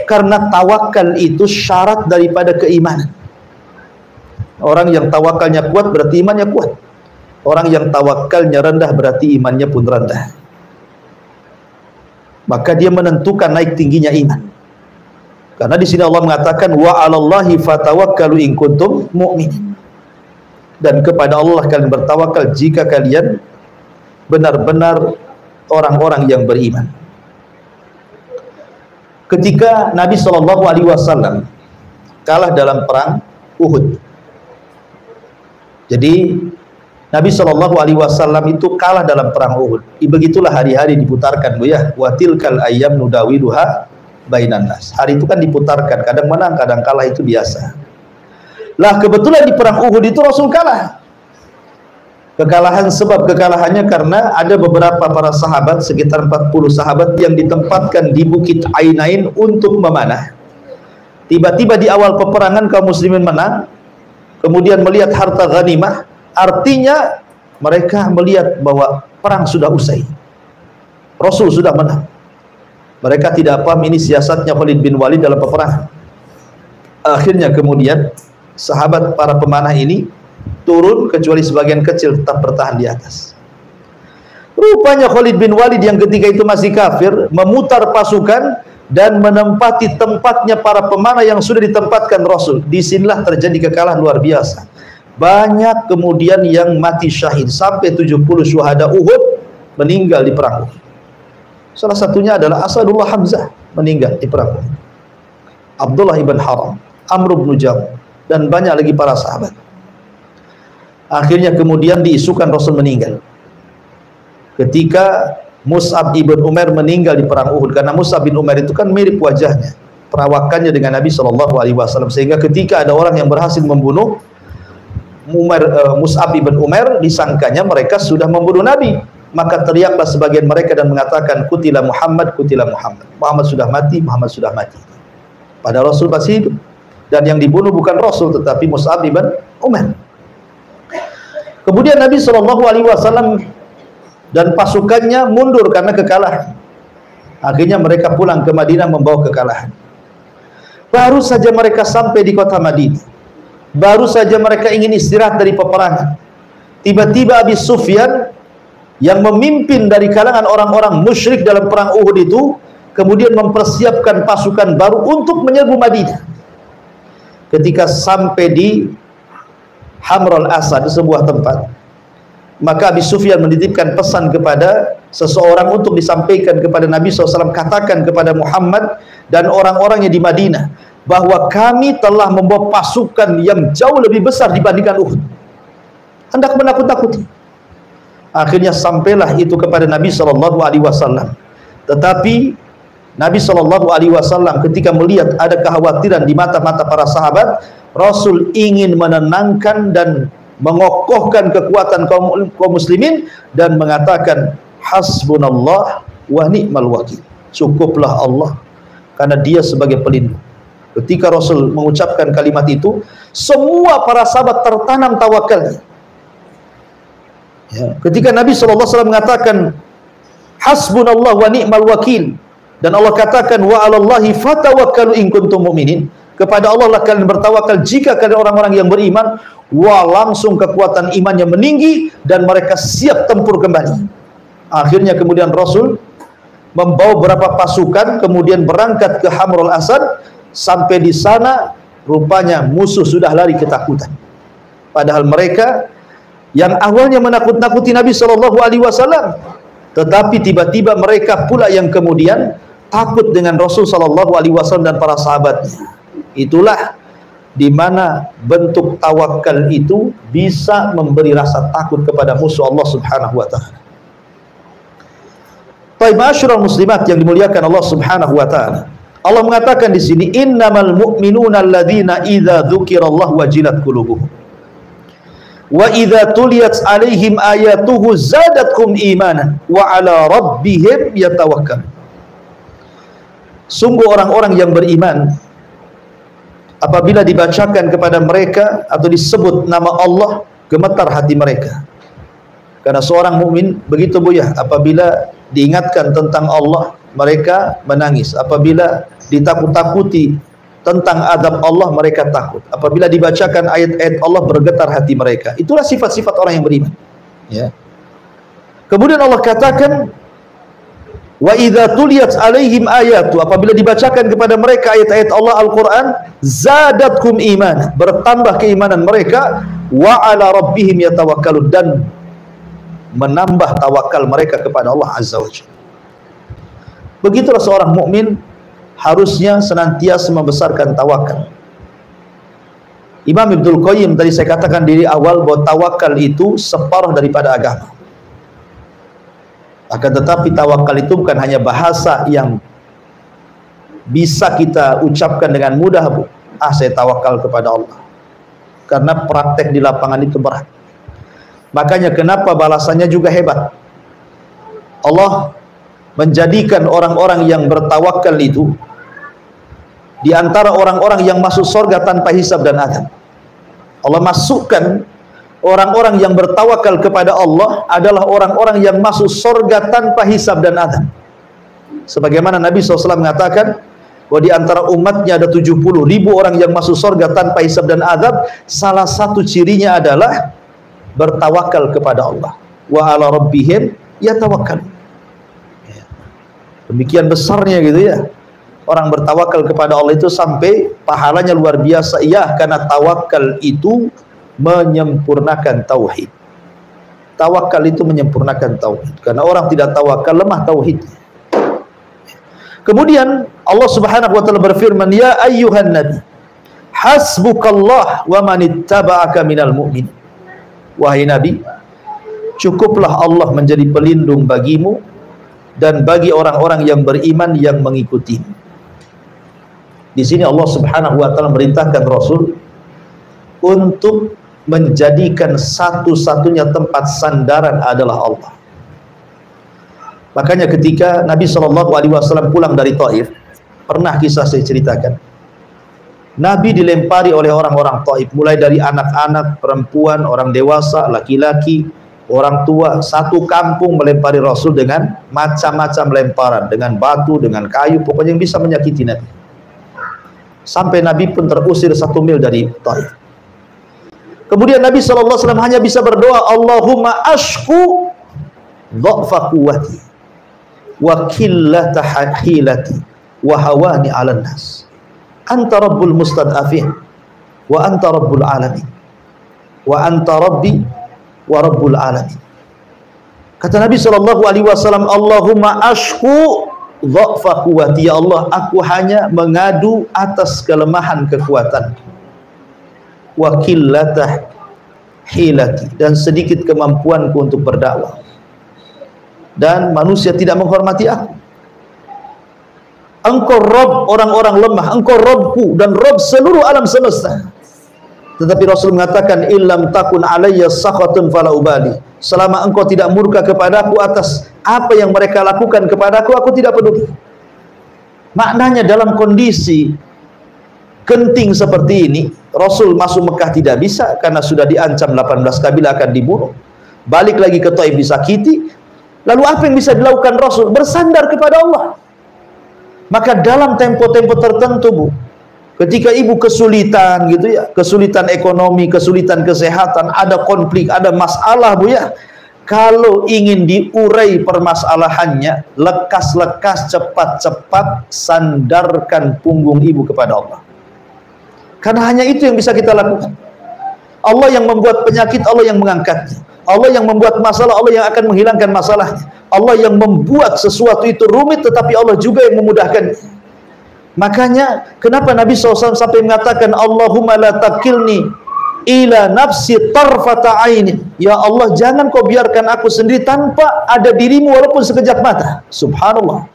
Karena tawakal itu syarat daripada keimanan. Orang yang tawakalnya kuat berarti imannya kuat. Orang yang tawakalnya rendah berarti imannya pun rendah. Maka dia menentukan naik tingginya iman. Karena di sini Allah mengatakan wa 'alallahi fatawakkalu in kuntum mu'minin. Dan kepada Allah kalian bertawakal jika kalian benar-benar orang-orang yang beriman. Ketika Nabi SAW kalah dalam perang Uhud. Jadi Nabi SAW itu kalah dalam perang Uhud. Begitulah hari-hari diputarkan, Bu ya. Wa tilkal ayyam nudawiluha bainan nas. Hari itu kan diputarkan, kadang menang, kadang kalah, itu biasa. Lah kebetulan di perang Uhud itu Rasul kalah. Kekalahan, sebab kekalahannya karena ada beberapa para sahabat, sekitar 40 sahabat yang ditempatkan di Bukit Ainain untuk memanah. Tiba-tiba di awal peperangan kaum muslimin menang, kemudian melihat harta ghanimah, artinya mereka melihat bahwa perang sudah usai, Rasul sudah menang. Mereka tidak paham ini siasatnya Khalid bin Walid dalam peperangan. Akhirnya kemudian sahabat para pemanah ini turun, kecuali sebagian kecil tetap bertahan di atas. Rupanya Khalid bin Walid yang ketika itu masih kafir memutar pasukan dan menempati tempatnya para pemanah yang sudah ditempatkan Rasul. Disinilah terjadi kekalahan luar biasa. banyak kemudian yang mati syahid, sampai 70 syuhada Uhud meninggal di perang Uhud. Salah satunya adalah Asadullah Hamzah, meninggal di perang Uhud. Abdullah ibn Haram, Amr bin Jam, dan banyak lagi para sahabat. Akhirnya kemudian diisukan Rasul meninggal ketika Mus'ab ibn Umair meninggal di perang Uhud, karena Mus'ab bin Umair itu kan mirip wajahnya, perawakannya dengan Nabi SAW, sehingga ketika ada orang yang berhasil membunuh Mus'ab ibn Umair, disangkanya mereka sudah membunuh Nabi, maka teriaklah sebagian mereka dan mengatakan, kutila Muhammad, kutila Muhammad, Muhammad sudah mati, Muhammad sudah mati. Padahal Rasul masih hidup, dan yang dibunuh bukan Rasul tetapi Mus'ab ibn Umair. Kemudian Nabi SAW dan pasukannya mundur karena kekalahan. Akhirnya mereka pulang ke Madinah membawa kekalahan. Baru saja mereka sampai di kota Madinah, baru saja mereka ingin istirahat dari peperangan, tiba-tiba Abi Sufyan yang memimpin dari kalangan orang-orang musyrik dalam perang Uhud itu kemudian mempersiapkan pasukan baru untuk menyerbu Madinah. Ketika sampai di Hamrul Asad, sebuah tempat, maka Abi Sufyan menitipkan pesan kepada seseorang untuk disampaikan kepada Nabi SAW, katakan kepada Muhammad dan orang-orangnya di Madinah bahwa kami telah membawa pasukan yang jauh lebih besar dibandingkan Uhud, hendak menakut-nakuti. Akhirnya sampailah itu kepada Nabi SAW. Tetapi Nabi SAW ketika melihat ada kekhawatiran di mata-mata para sahabat, Rasul ingin menenangkan dan mengokohkan kekuatan kaum muslimin dan mengatakan, hasbunallah wa ni'mal wakil, cukuplah Allah karena dia sebagai pelindung. Ketika Rasul mengucapkan kalimat itu, semua para sahabat tertanam tawakalnya. Ya. Ketika Nabi SAW mengatakan hasbunallah wa ni'mal wakil, dan Allah katakan wa 'alallahi fatawakkalu in kuntum mu'minin, kepada Allah lah kalian bertawakal jika kalian orang-orang yang beriman. Wah, langsung kekuatan imannya meninggi dan mereka siap tempur kembali. Akhirnya kemudian Rasul membawa beberapa pasukan kemudian berangkat ke Hamrul Asad. Sampai di sana rupanya musuh sudah lari ketakutan, padahal mereka yang awalnya menakut-nakuti Nabi SAW, tetapi tiba-tiba mereka pula yang kemudian takut dengan Rasul SAW dan para sahabatnya. Itulah di mana bentuk tawakal itu bisa memberi rasa takut kepada musuh Allah Subhanahu wa taala. Baik, ma'asyiral muslimat yang dimuliakan Allah Subhanahu wa taala. Allah mengatakan di sini, innamal mu'minuna alladzina idza dzukirallahu wajilat qulubuhum wa idza tuliyat alaihim ayatuhu zadatkum imanan wa ala rabbihim yatawakkalun. Sungguh orang-orang yang beriman, apabila dibacakan kepada mereka atau disebut nama Allah, gemetar hati mereka. Karena seorang mukmin begitu, Bu ya, apabila diingatkan tentang Allah, mereka menangis. Apabila ditakut-takuti tentang azab Allah, mereka takut. Apabila dibacakan ayat-ayat Allah, bergetar hati mereka. Itulah sifat-sifat orang yang beriman. Ya. Kemudian Allah katakan, wa idza tuliyat alaihim ayatu, apabila dibacakan kepada mereka ayat-ayat Allah Al-Quran, zadatkum iman, bertambah keimanan mereka, wa ala rabbihim yatawakkalun, dan menambah tawakal mereka kepada Allah Azza wa Jalla. Begitulah seorang mukmin harusnya senantiasa membesarkan tawakal. Imam Ibnul Qayyim tadi saya katakan di awal bahwa tawakal itu separuh daripada agama. Akan tetapi tawakal itu bukan hanya bahasa yang bisa kita ucapkan dengan mudah, Bu. Saya tawakal kepada Allah. Karena praktek di lapangan itu berat. Makanya kenapa balasannya juga hebat. Allah menjadikan orang-orang yang bertawakal itu di antara orang-orang yang masuk surga tanpa hisab dan azab. Allah masukkan orang-orang yang bertawakal kepada Allah adalah orang-orang yang masuk surga tanpa hisab dan azab. Sebagaimana Nabi SAW mengatakan bahwa di antara umatnya ada 70.000 orang yang masuk surga tanpa hisab dan azab. Salah satu cirinya adalah bertawakal kepada Allah. Wa ala rabbihim yatawakkalun. Demikian besarnya gitu ya. Orang bertawakal kepada Allah itu sampai pahalanya luar biasa. Iya, karena tawakal itu menyempurnakan tauhid. Tawakal itu menyempurnakan tauhid. Karena orang tidak tawakal, lemah tauhid. Kemudian Allah Subhanahu wa taala berfirman, "Ya ayyuhan nabi, hasbukallah wa man ittaba'aka minal mu'min." Wahai nabi, cukuplah Allah menjadi pelindung bagimu dan bagi orang-orang yang beriman yang mengikutimu. Di sini Allah Subhanahu wa taala merintahkan Rasul untuk menjadikan satu-satunya tempat sandaran adalah Allah. Makanya ketika Nabi SAW pulang dari Taif, pernah kisah saya ceritakan, Nabi dilempari oleh orang-orang Taif, mulai dari anak-anak, perempuan, orang dewasa, laki-laki, orang tua, satu kampung melempari Rasul dengan macam-macam lemparan, dengan batu, dengan kayu, pokoknya yang bisa menyakiti Nabi. Sampai Nabi pun terusir 1 mil dari Taif. Kemudian Nabi SAW hanya bisa berdoa, Allahumma ashku dha'fa quwwati wa qillata hilati wa hawani 'alan nas. Anta rabbul mustad'afin wa anta rabbul alamin wa anta rabbi wa rabbul alamin. Kata Nabi SAW, Allahumma ashku dha'fa quwwati, ya Allah, aku hanya mengadu atas kelemahan kekuatan, wa qillatah hilati, dan sedikit kemampuanku untuk berdakwah, dan manusia tidak menghormati aku. Engkau Rabb orang-orang lemah, engkau Rabbku dan Rabb seluruh alam semesta. Tetapi Rasul mengatakan, illam takun alayya sakhatun fala ubali, selama engkau tidak murka kepadaku atas apa yang mereka lakukan kepadaku, aku tidak peduli. Maknanya dalam kondisi genting seperti ini, Rasul masuk Mekah tidak bisa karena sudah diancam 18 kabilah akan dibunuh. Balik lagi ke Taif disakiti. Lalu apa yang bisa dilakukan Rasul? Bersandar kepada Allah. Maka dalam tempo-tempo tertentu, Bu, ketika ibu kesulitan gitu ya, kesulitan ekonomi, kesulitan kesehatan, ada konflik, ada masalah, Bu ya, kalau ingin diurai permasalahannya, lekas-lekas, cepat-cepat sandarkan punggung ibu kepada Allah. Karena hanya itu yang bisa kita lakukan. Allah yang membuat penyakit, Allah yang mengangkatnya. Allah yang membuat masalah, Allah yang akan menghilangkan masalahnya. Allah yang membuat sesuatu itu rumit, tetapi Allah juga yang memudahkannya. Makanya kenapa Nabi SAW sampai mengatakan, Allahumma la takilni ila nafsi tarfata ainin. Ya Allah, jangan kau biarkan aku sendiri tanpa ada dirimu walaupun sekejap mata. Subhanallah.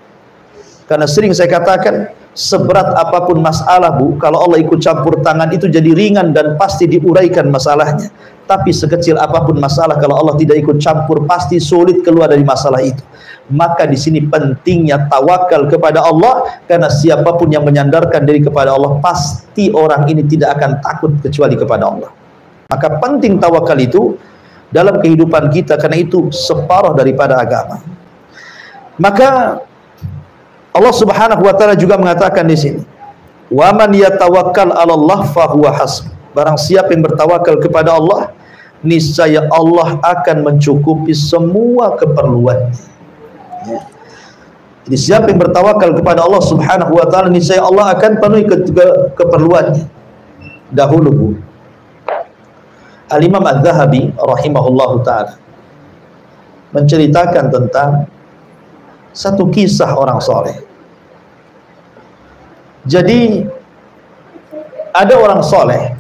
Karena sering saya katakan, seberat apapun masalah, Bu, kalau Allah ikut campur tangan itu jadi ringan dan pasti diuraikan masalahnya. Tapi sekecil apapun masalah, kalau Allah tidak ikut campur, pasti sulit keluar dari masalah itu. Maka di sini pentingnya tawakal kepada Allah, karena siapapun yang menyandarkan diri kepada Allah, pasti orang ini tidak akan takut kecuali kepada Allah. Maka penting tawakal itu dalam kehidupan kita, karena itu separuh daripada agama. Maka Allah Subhanahu wa taala juga mengatakan di sini, "Wa man yatawakkal 'alallah fahuwa hasbuh." Barang siapa yang bertawakal kepada Allah, niscaya Allah akan mencukupi semua keperluannya. Ya. Jadi siapa yang bertawakal kepada Allah Subhanahu wa taala, niscaya Allah akan penuhi keperluannya. Dahulu, Bu, Al-Imam Adz-Dzahabi rahimahullahu taala menceritakan tentang satu kisah orang soleh. Jadi ada orang soleh,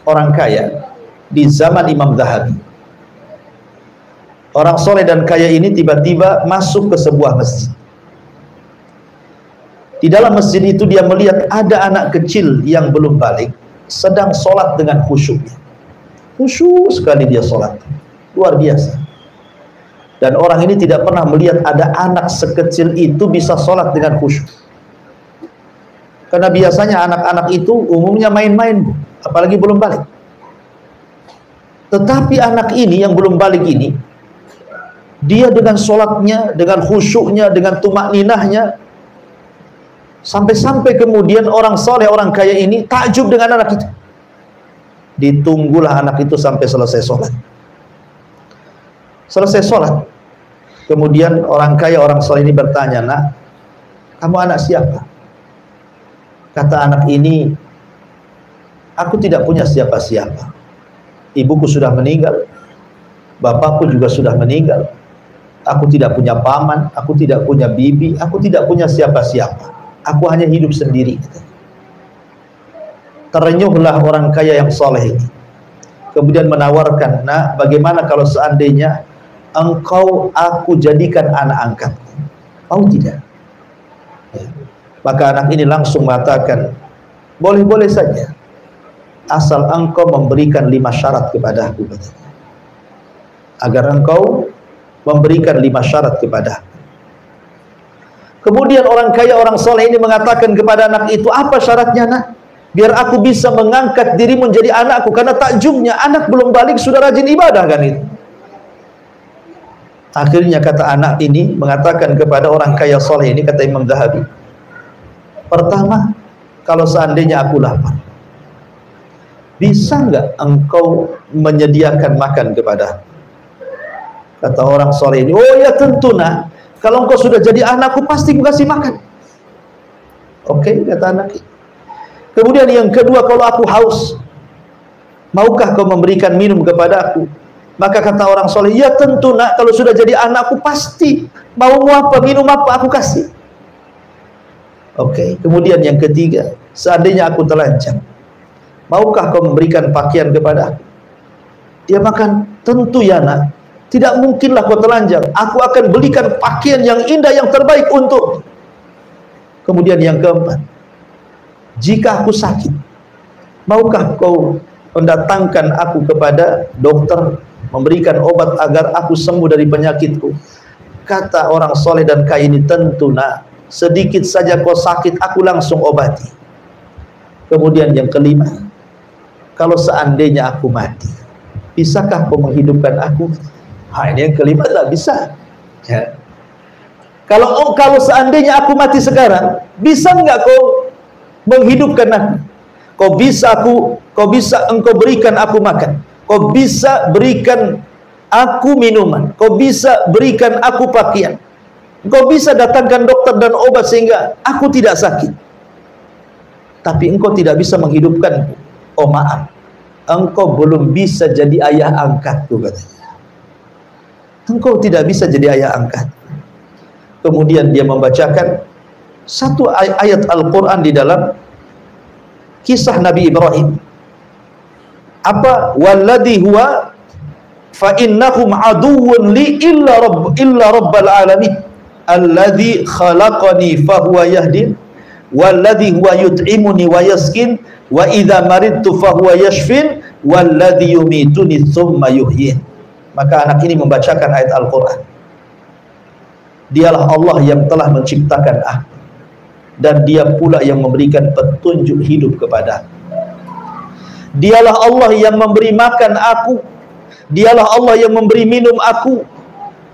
orang kaya di zaman Imam Dzahabi. Orang soleh dan kaya ini tiba-tiba masuk ke sebuah masjid. Di dalam masjid itu dia melihat ada anak kecil yang belum balik sedang sholat dengan khusyuk. Khusyuk sekali dia sholat, luar biasa. Dan orang ini tidak pernah melihat ada anak sekecil itu bisa sholat dengan khusyuk. Karena biasanya anak-anak itu umumnya main-main, apalagi belum balik. Tetapi anak ini yang belum balik ini, dia dengan sholatnya, dengan khusyuknya, dengan tumakninahnya, sampai-sampai kemudian orang soleh, orang kaya ini takjub dengan anak itu. Ditunggulah anak itu sampai selesai sholat. Selesai sholat, kemudian orang kaya, orang soleh ini bertanya, "Nak, kamu anak siapa?" Kata anak ini, "Aku tidak punya siapa-siapa. ibuku sudah meninggal, bapakku juga sudah meninggal, aku tidak punya paman, aku tidak punya bibi, aku tidak punya siapa-siapa, aku hanya hidup sendiri. Terenyuhlah orang kaya yang soleh ini, kemudian menawarkan, nak, bagaimana kalau seandainya engkau aku jadikan anak angkat? Mau tidak? Ya. Maka anak ini langsung mengatakan, boleh-boleh saja, asal engkau memberikan 5 syarat kepadaku, agar engkau memberikan 5 syarat kepadaku. Kemudian orang kaya, orang soleh ini mengatakan kepada anak itu, apa syaratnya, nak? Biar aku bisa mengangkat dirimu menjadi anakku. Karena takjubnya, anak belum balik sudah rajin ibadah kan itu. Akhirnya kata anak ini mengatakan kepada orang kaya soleh ini, kata Imam Zahabi, pertama, kalau seandainya aku lapar, bisa enggak engkau menyediakan makan kepada? Kata orang soleh ini, oh ya tentu, nak, kalau engkau sudah jadi anakku pasti aku kasih makan. Oke, kata anak ini. Kemudian yang kedua, kalau aku haus, maukah kau memberikan minum kepada aku? Maka kata orang soleh, ya tentu, nak, kalau sudah jadi anakku pasti mau apa, minum apa aku kasih. Oke. Kemudian yang ketiga, seandainya aku telanjang, maukah kau memberikan pakaian kepada aku? Dia makan, tentu ya, nak, tidak mungkinlah kau telanjang, aku akan belikan pakaian yang indah, yang terbaik untuk. Kemudian yang keempat, jika aku sakit, maukah kau mendatangkan aku kepada dokter, memberikan obat agar aku sembuh dari penyakitku? Kata orang soleh dan kaya ini, tentu, nak, sedikit saja kau sakit aku langsung obati. Kemudian yang kelima, kalau seandainya aku mati, bisakah kau menghidupkan aku? Ini yang kelima, tak bisa ya. Kalau seandainya aku mati sekarang, bisa enggak kau menghidupkan aku? Kau bisa engkau berikan aku makan, kau bisa berikan aku minuman, kau bisa berikan aku pakaian, kau bisa datangkan dokter dan obat sehingga aku tidak sakit. Tapi engkau tidak bisa menghidupkanku. Oh maaf, engkau belum bisa jadi ayah angkatku, katanya. Engkau tidak bisa jadi ayah angkat. Kemudian dia membacakan satu ayat Al-Quran di dalam kisah Nabi Ibrahim. Apa? Walladhi huwa fa innahum aduwwun li illa rabbal alamin alladhi khalaqani fa huwa yahdin walladhi huwa yut'imuni wa yaskin wa idza maridtu fa huwa yashfin walladhi yumituni thumma yuhyin. Maka anak ini membacakan ayat Al-Quran. Dialah Allah yang telah menciptakan aku, dan dia pula yang memberikan petunjuk hidup kepada aku. Dialah Allah yang memberi makan aku, dialah Allah yang memberi minum aku,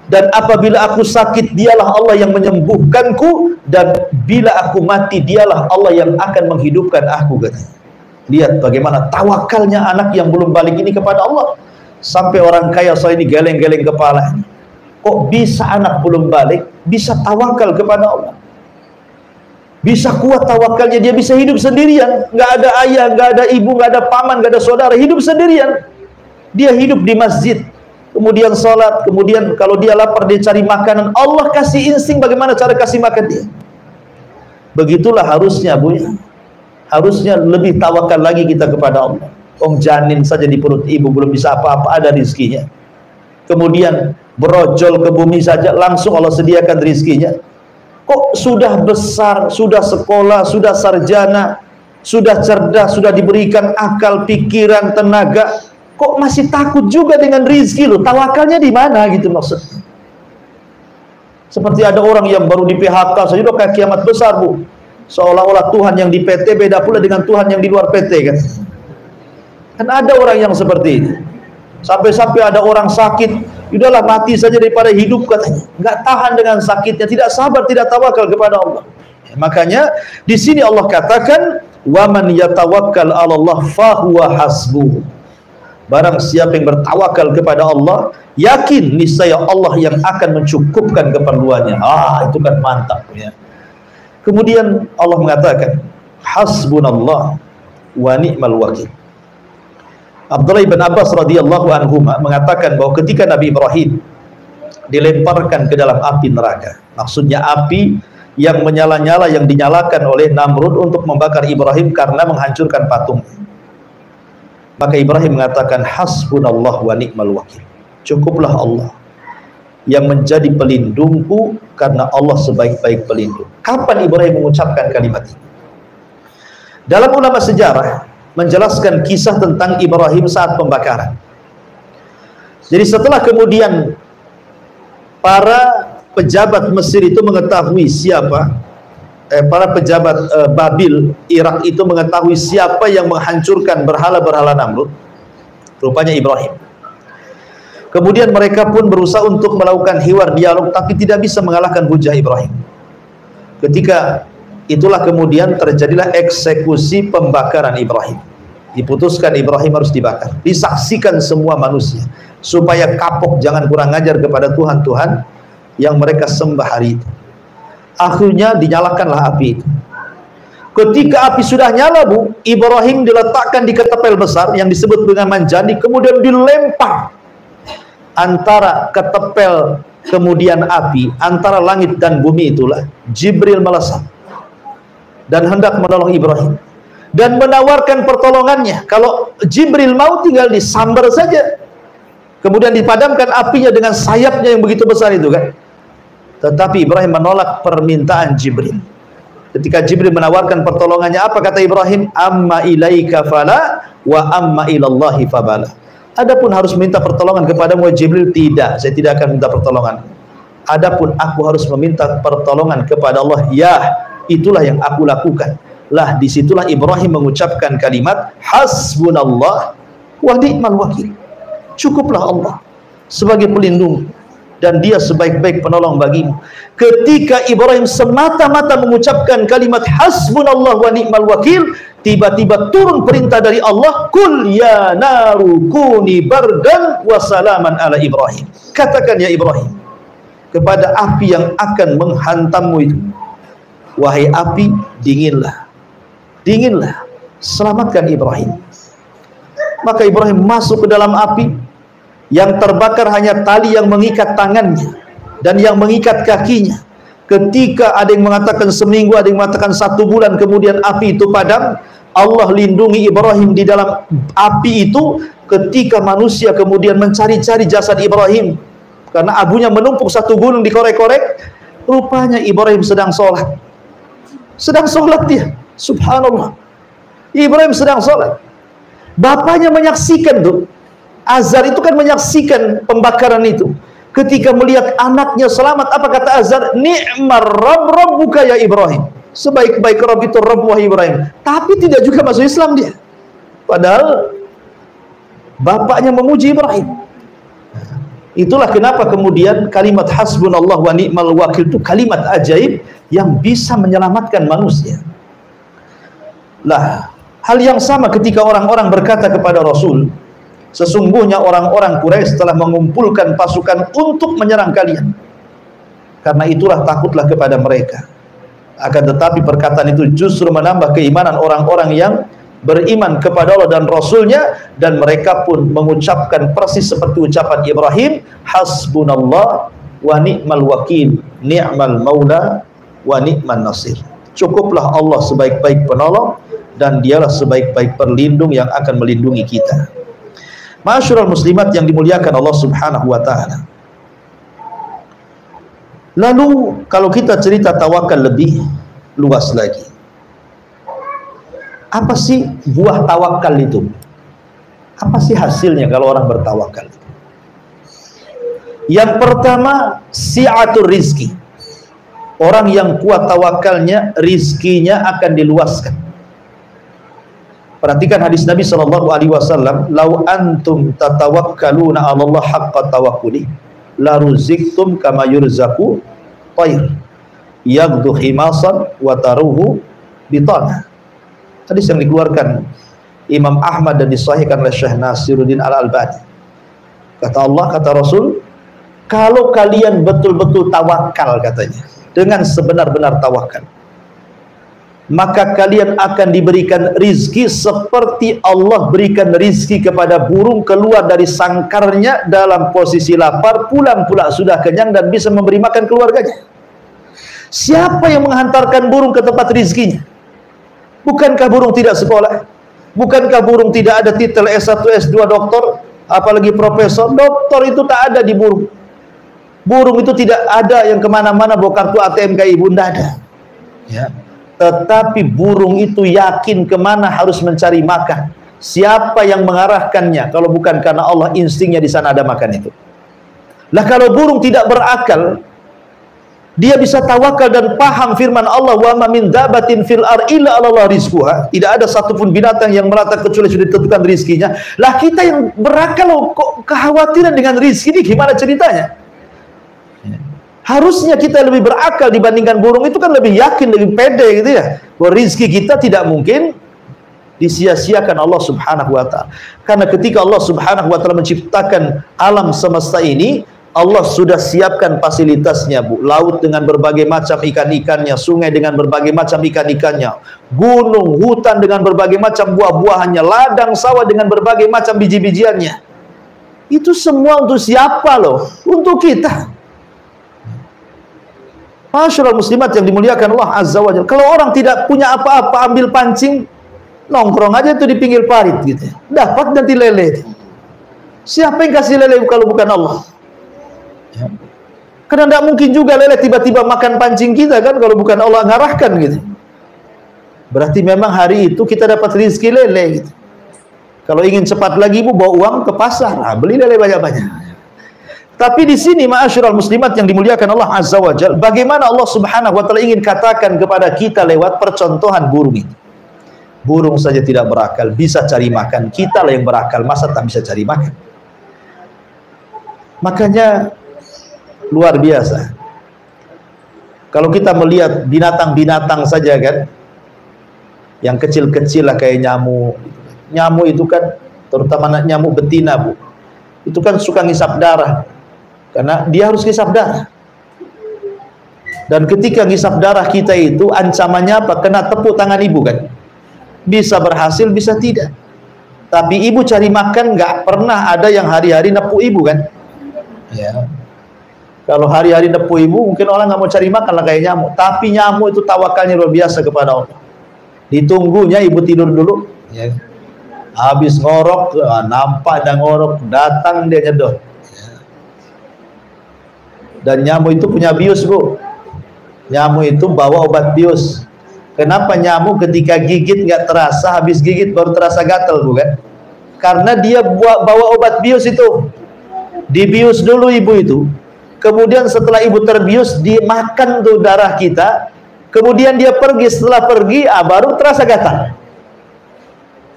dan apabila aku sakit dialah Allah yang menyembuhkanku, dan bila aku mati dialah Allah yang akan menghidupkan aku, katanya. Lihat bagaimana tawakalnya anak yang belum balik ini kepada Allah. Sampai orang kaya soal ini geleng-geleng kepala. Kok bisa anak belum balik bisa tawakal kepada Allah? Bisa kuat tawakalnya, dia bisa hidup sendirian, nggak ada ayah, nggak ada ibu, nggak ada paman, nggak ada saudara, hidup sendirian. Dia hidup di masjid, kemudian sholat, kemudian kalau dia lapar dia cari makanan. Allah kasih insting bagaimana cara kasih makan dia. Begitulah harusnya, Bu. Harusnya lebih tawakal lagi kita kepada Allah. Janin saja di perut ibu belum bisa apa-apa, ada rizkinya. Kemudian berojol ke bumi saja langsung Allah sediakan rizkinya. Kok sudah besar, sudah sekolah, sudah sarjana, sudah cerdas, sudah diberikan akal, pikiran, tenaga, kok masih takut juga dengan rizki loh? Tawakalnya di mana gitu maksudnya? Seperti ada orang yang baru di PHK saja udah kayak kiamat besar, Bu. Seolah-olah Tuhan yang di PT beda pula dengan Tuhan yang di luar PT, kan? Kan ada orang yang seperti ini. Sampai-sampai ada orang sakit, udahlah mati saja daripada hidup, katanya. Nggak tahan dengan sakitnya, tidak sabar, tidak tawakal kepada Allah. Makanya di sini Allah katakan, wa man yatawakkal 'ala Allah fahuwa hasbuh. Barang siapa yang bertawakal kepada Allah, yakin niscaya Allah yang akan mencukupkan keperluannya. Itu kan mantap ya. Kemudian Allah mengatakan, hasbunallah wa ni'mal wakil. Abdullah bin Abbas radhiyallahu anhu mengatakan bahwa ketika Nabi Ibrahim dilemparkan ke dalam api neraka, maksudnya api yang menyala-nyala yang dinyalakan oleh Namrud untuk membakar Ibrahim karena menghancurkan patungnya, maka Ibrahim mengatakan hasbunallah wa ni'mal wakil, cukuplah Allah yang menjadi pelindungku karena Allah sebaik-baik pelindung. Kapan Ibrahim mengucapkan kalimat ini? Dalam ulama sejarah menjelaskan kisah tentang Ibrahim saat pembakaran. Jadi setelah kemudian para pejabat Mesir itu mengetahui siapa, para pejabat Babil, Irak itu mengetahui siapa yang menghancurkan berhala-berhala Namrud, rupanya Ibrahim. Kemudian mereka pun berusaha untuk melakukan hiwar dialog, tapi tidak bisa mengalahkan hujah Ibrahim. Ketika itulah kemudian terjadilah eksekusi pembakaran Ibrahim. Diputuskan Ibrahim harus dibakar, disaksikan semua manusia, supaya kapok jangan kurang ajar kepada Tuhan-Tuhan yang mereka sembah hari itu. Akhirnya dinyalakanlah api itu. Ketika api sudah nyala, Bu, Ibrahim diletakkan di ketapel besar yang disebut dengan manjani, kemudian dilempar antara ketapel kemudian api, antara langit dan bumi. Itulah Jibril melesat dan hendak menolong Ibrahim dan menawarkan pertolongannya. Kalau Jibril mau tinggal disambar saja, kemudian dipadamkan apinya dengan sayapnya yang begitu besar itu kan. Tetapi Ibrahim menolak permintaan Jibril. Ketika Jibril menawarkan pertolongannya, apa kata Ibrahim? Amma ilaika fala wa amma ilallahi fabala. Adapun harus minta pertolongan kepadamu Jibril, tidak, saya tidak akan minta pertolongan. Adapun aku harus meminta pertolongan kepada Allah, ya, itulah yang aku lakukan. Lah, disitulah Ibrahim mengucapkan kalimat hasbunallah wa ni'mal wakil. Cukuplah Allah sebagai pelindung dan dia sebaik-baik penolong bagimu. Ketika Ibrahim semata-mata mengucapkan kalimat hasbunallah wa ni'mal wakil, tiba-tiba turun perintah dari Allah, kul ya naru kuni bardan wa salaman ala Ibrahim. Katakan ya Ibrahim kepada api yang akan menghantammu itu, wahai api, dinginlah, dinginlah, selamatkan Ibrahim. Maka Ibrahim masuk ke dalam api. Yang terbakar hanya tali yang mengikat tangannya dan yang mengikat kakinya. Ketika ada yang mengatakan seminggu, ada yang mengatakan 1 bulan, kemudian api itu padam. Allah lindungi Ibrahim di dalam api itu. Ketika manusia kemudian mencari-cari jasad Ibrahim, karena abunya menumpuk satu gunung, dikorek-korek, rupanya Ibrahim sedang sholat. Sedang sholat dia, subhanallah. Ibrahim sedang sholat. Bapaknya menyaksikan tuh. Azar itu kan menyaksikan pembakaran itu. Ketika melihat anaknya selamat, apa kata Azar? Ni'mar Rabb Rabbuka ya Ibrahim. Sebaik-baik Rabb itu Rabb wahai Ibrahim. Tapi tidak juga masuk Islam dia. Padahal bapaknya memuji Ibrahim. Itulah kenapa kemudian kalimat hasbunallah wa ni'mal wakil itu kalimat ajaib yang bisa menyelamatkan manusia. Lah, hal yang sama ketika orang-orang berkata kepada Rasul, sesungguhnya orang-orang Quraisy telah mengumpulkan pasukan untuk menyerang kalian. Karena itulah takutlah kepada mereka. Akan tetapi perkataan itu justru menambah keimanan orang-orang yang beriman kepada Allah dan Rasulnya, dan mereka pun mengucapkan persis seperti ucapan Ibrahim, hasbunallah wa ni'mal wakil, ni'mal maula wa ni'man nasir. Cukuplah Allah sebaik-baik penolong dan dialah sebaik-baik perlindung yang akan melindungi kita. Ma'asyiral muslimat yang dimuliakan Allah Subhanahu wa taala. Lalu kalau kita cerita tawakal lebih luas lagi. Apa sih buah tawakal itu? Apa sih hasilnya kalau orang bertawakal? Yang pertama, si'atur rizki. Orang yang kuat tawakalnya, rizkinya akan diluaskan. Perhatikan hadis Nabi SAW, "Lau antum tatawakkaluna 'ala Allah haqqa tawakkuli, la ruziktum kama yurzaku tayr, yaghdu khimasan wa taruhu bitana." Hadis yang dikeluarkan Imam Ahmad dan disahihkan oleh Syekh Nasiruddin Al-Albani. Kata Allah, kata Rasul, kalau kalian betul-betul tawakal, katanya, dengan sebenar-benar tawakal, maka kalian akan diberikan rizki seperti Allah berikan rizki kepada burung keluar dari sangkarnya dalam posisi lapar, pulang pula sudah kenyang dan bisa memberi makan keluarganya. Siapa yang menghantarkan burung ke tempat rizkinya? Bukankah burung tidak sekolah? Bukankah burung tidak ada titel S1, S2, doktor, apalagi profesor? Doktor itu tak ada di burung. Burung itu tidak ada yang kemana-mana bawa kartu ATM kayak ibu, tidak ada. Ya. Tetapi burung itu yakin kemana harus mencari makan. Siapa yang mengarahkannya? Kalau bukan karena Allah, instingnya di sana ada makan itu. Lah kalau burung tidak berakal, dia bisa tawakal dan paham firman Allah, wa ma min dabatin fil ar illa 'alallah rizquha. Tidak ada satupun binatang yang melata kecuali sudah ditentukan rizkinya. Lah kita yang berakal kok kekhawatiran dengan rizki ini, gimana ceritanya? Harusnya kita lebih berakal dibandingkan burung itu, kan lebih yakin, lebih pede gitu ya, bahwa rizki kita tidak mungkin disia-siakan Allah subhanahu wa ta'ala. Karena ketika Allah subhanahu wa ta'ala menciptakan alam semesta ini, Allah sudah siapkan fasilitasnya, Bu. Laut dengan berbagai macam ikan-ikannya, sungai dengan berbagai macam ikan-ikannya, gunung, hutan dengan berbagai macam buah-buahannya, ladang sawah dengan berbagai macam biji-bijiannya. Itu semua untuk siapa loh? Untuk kita. Masyaallah muslimat yang dimuliakan Allah Azza wa Jalla. Kalau orang tidak punya apa-apa, ambil pancing, nongkrong aja tuh di pinggir parit gitu. Dapat nanti lele. Siapa yang kasih lele kalau bukan Allah? Ya. Karena tidak mungkin juga lele tiba-tiba makan pancing kita kan, kalau bukan Allah ngarahkan gitu. Berarti memang hari itu kita dapat rezeki lele gitu. Kalau ingin cepat lagi Bu, bawa uang ke pasar, beli lele banyak-banyak. Tapi di sini ma'asyiral muslimat yang dimuliakan Allah Azza wa Jalla, bagaimana Allah Subhanahu wa taala ingin katakan kepada kita lewat percontohan burung ini. Burung saja tidak berakal, bisa cari makan. Kita lah yang berakal, masa tak bisa cari makan? Makanya luar biasa. Kalau kita melihat binatang-binatang saja kan, yang kecil-kecil lah kayak nyamuk. Nyamuk itu kan, terutama nyamuk betina Bu, itu kan suka ngisap darah. Karena dia harus ngisap darah. Dan ketika ngisap darah kita itu, ancamannya apa? Kena tepuk tangan ibu kan. Bisa berhasil, bisa tidak. Tapi ibu cari makan, nggak pernah ada yang hari-hari nepuk ibu kan. Ya. Kalau hari-hari nepuk ibu, mungkin orang nggak mau cari makan lah kayak nyamuk. Tapi nyamuk itu tawakalnya luar biasa kepada Allah. Ditunggunya ibu tidur dulu. Ya. Habis ngorok, nampak ada ngorok, datang dia nyedot. Dan nyamuk itu punya bius Bu. Nyamuk itu bawa obat bius. Kenapa nyamuk ketika gigit nggak terasa, habis gigit baru terasa gatal bukan? Karena dia bawa obat bius itu. Dibius dulu ibu itu. Kemudian setelah ibu terbius, dimakan tuh darah kita. Kemudian dia pergi, setelah pergi baru terasa gatal.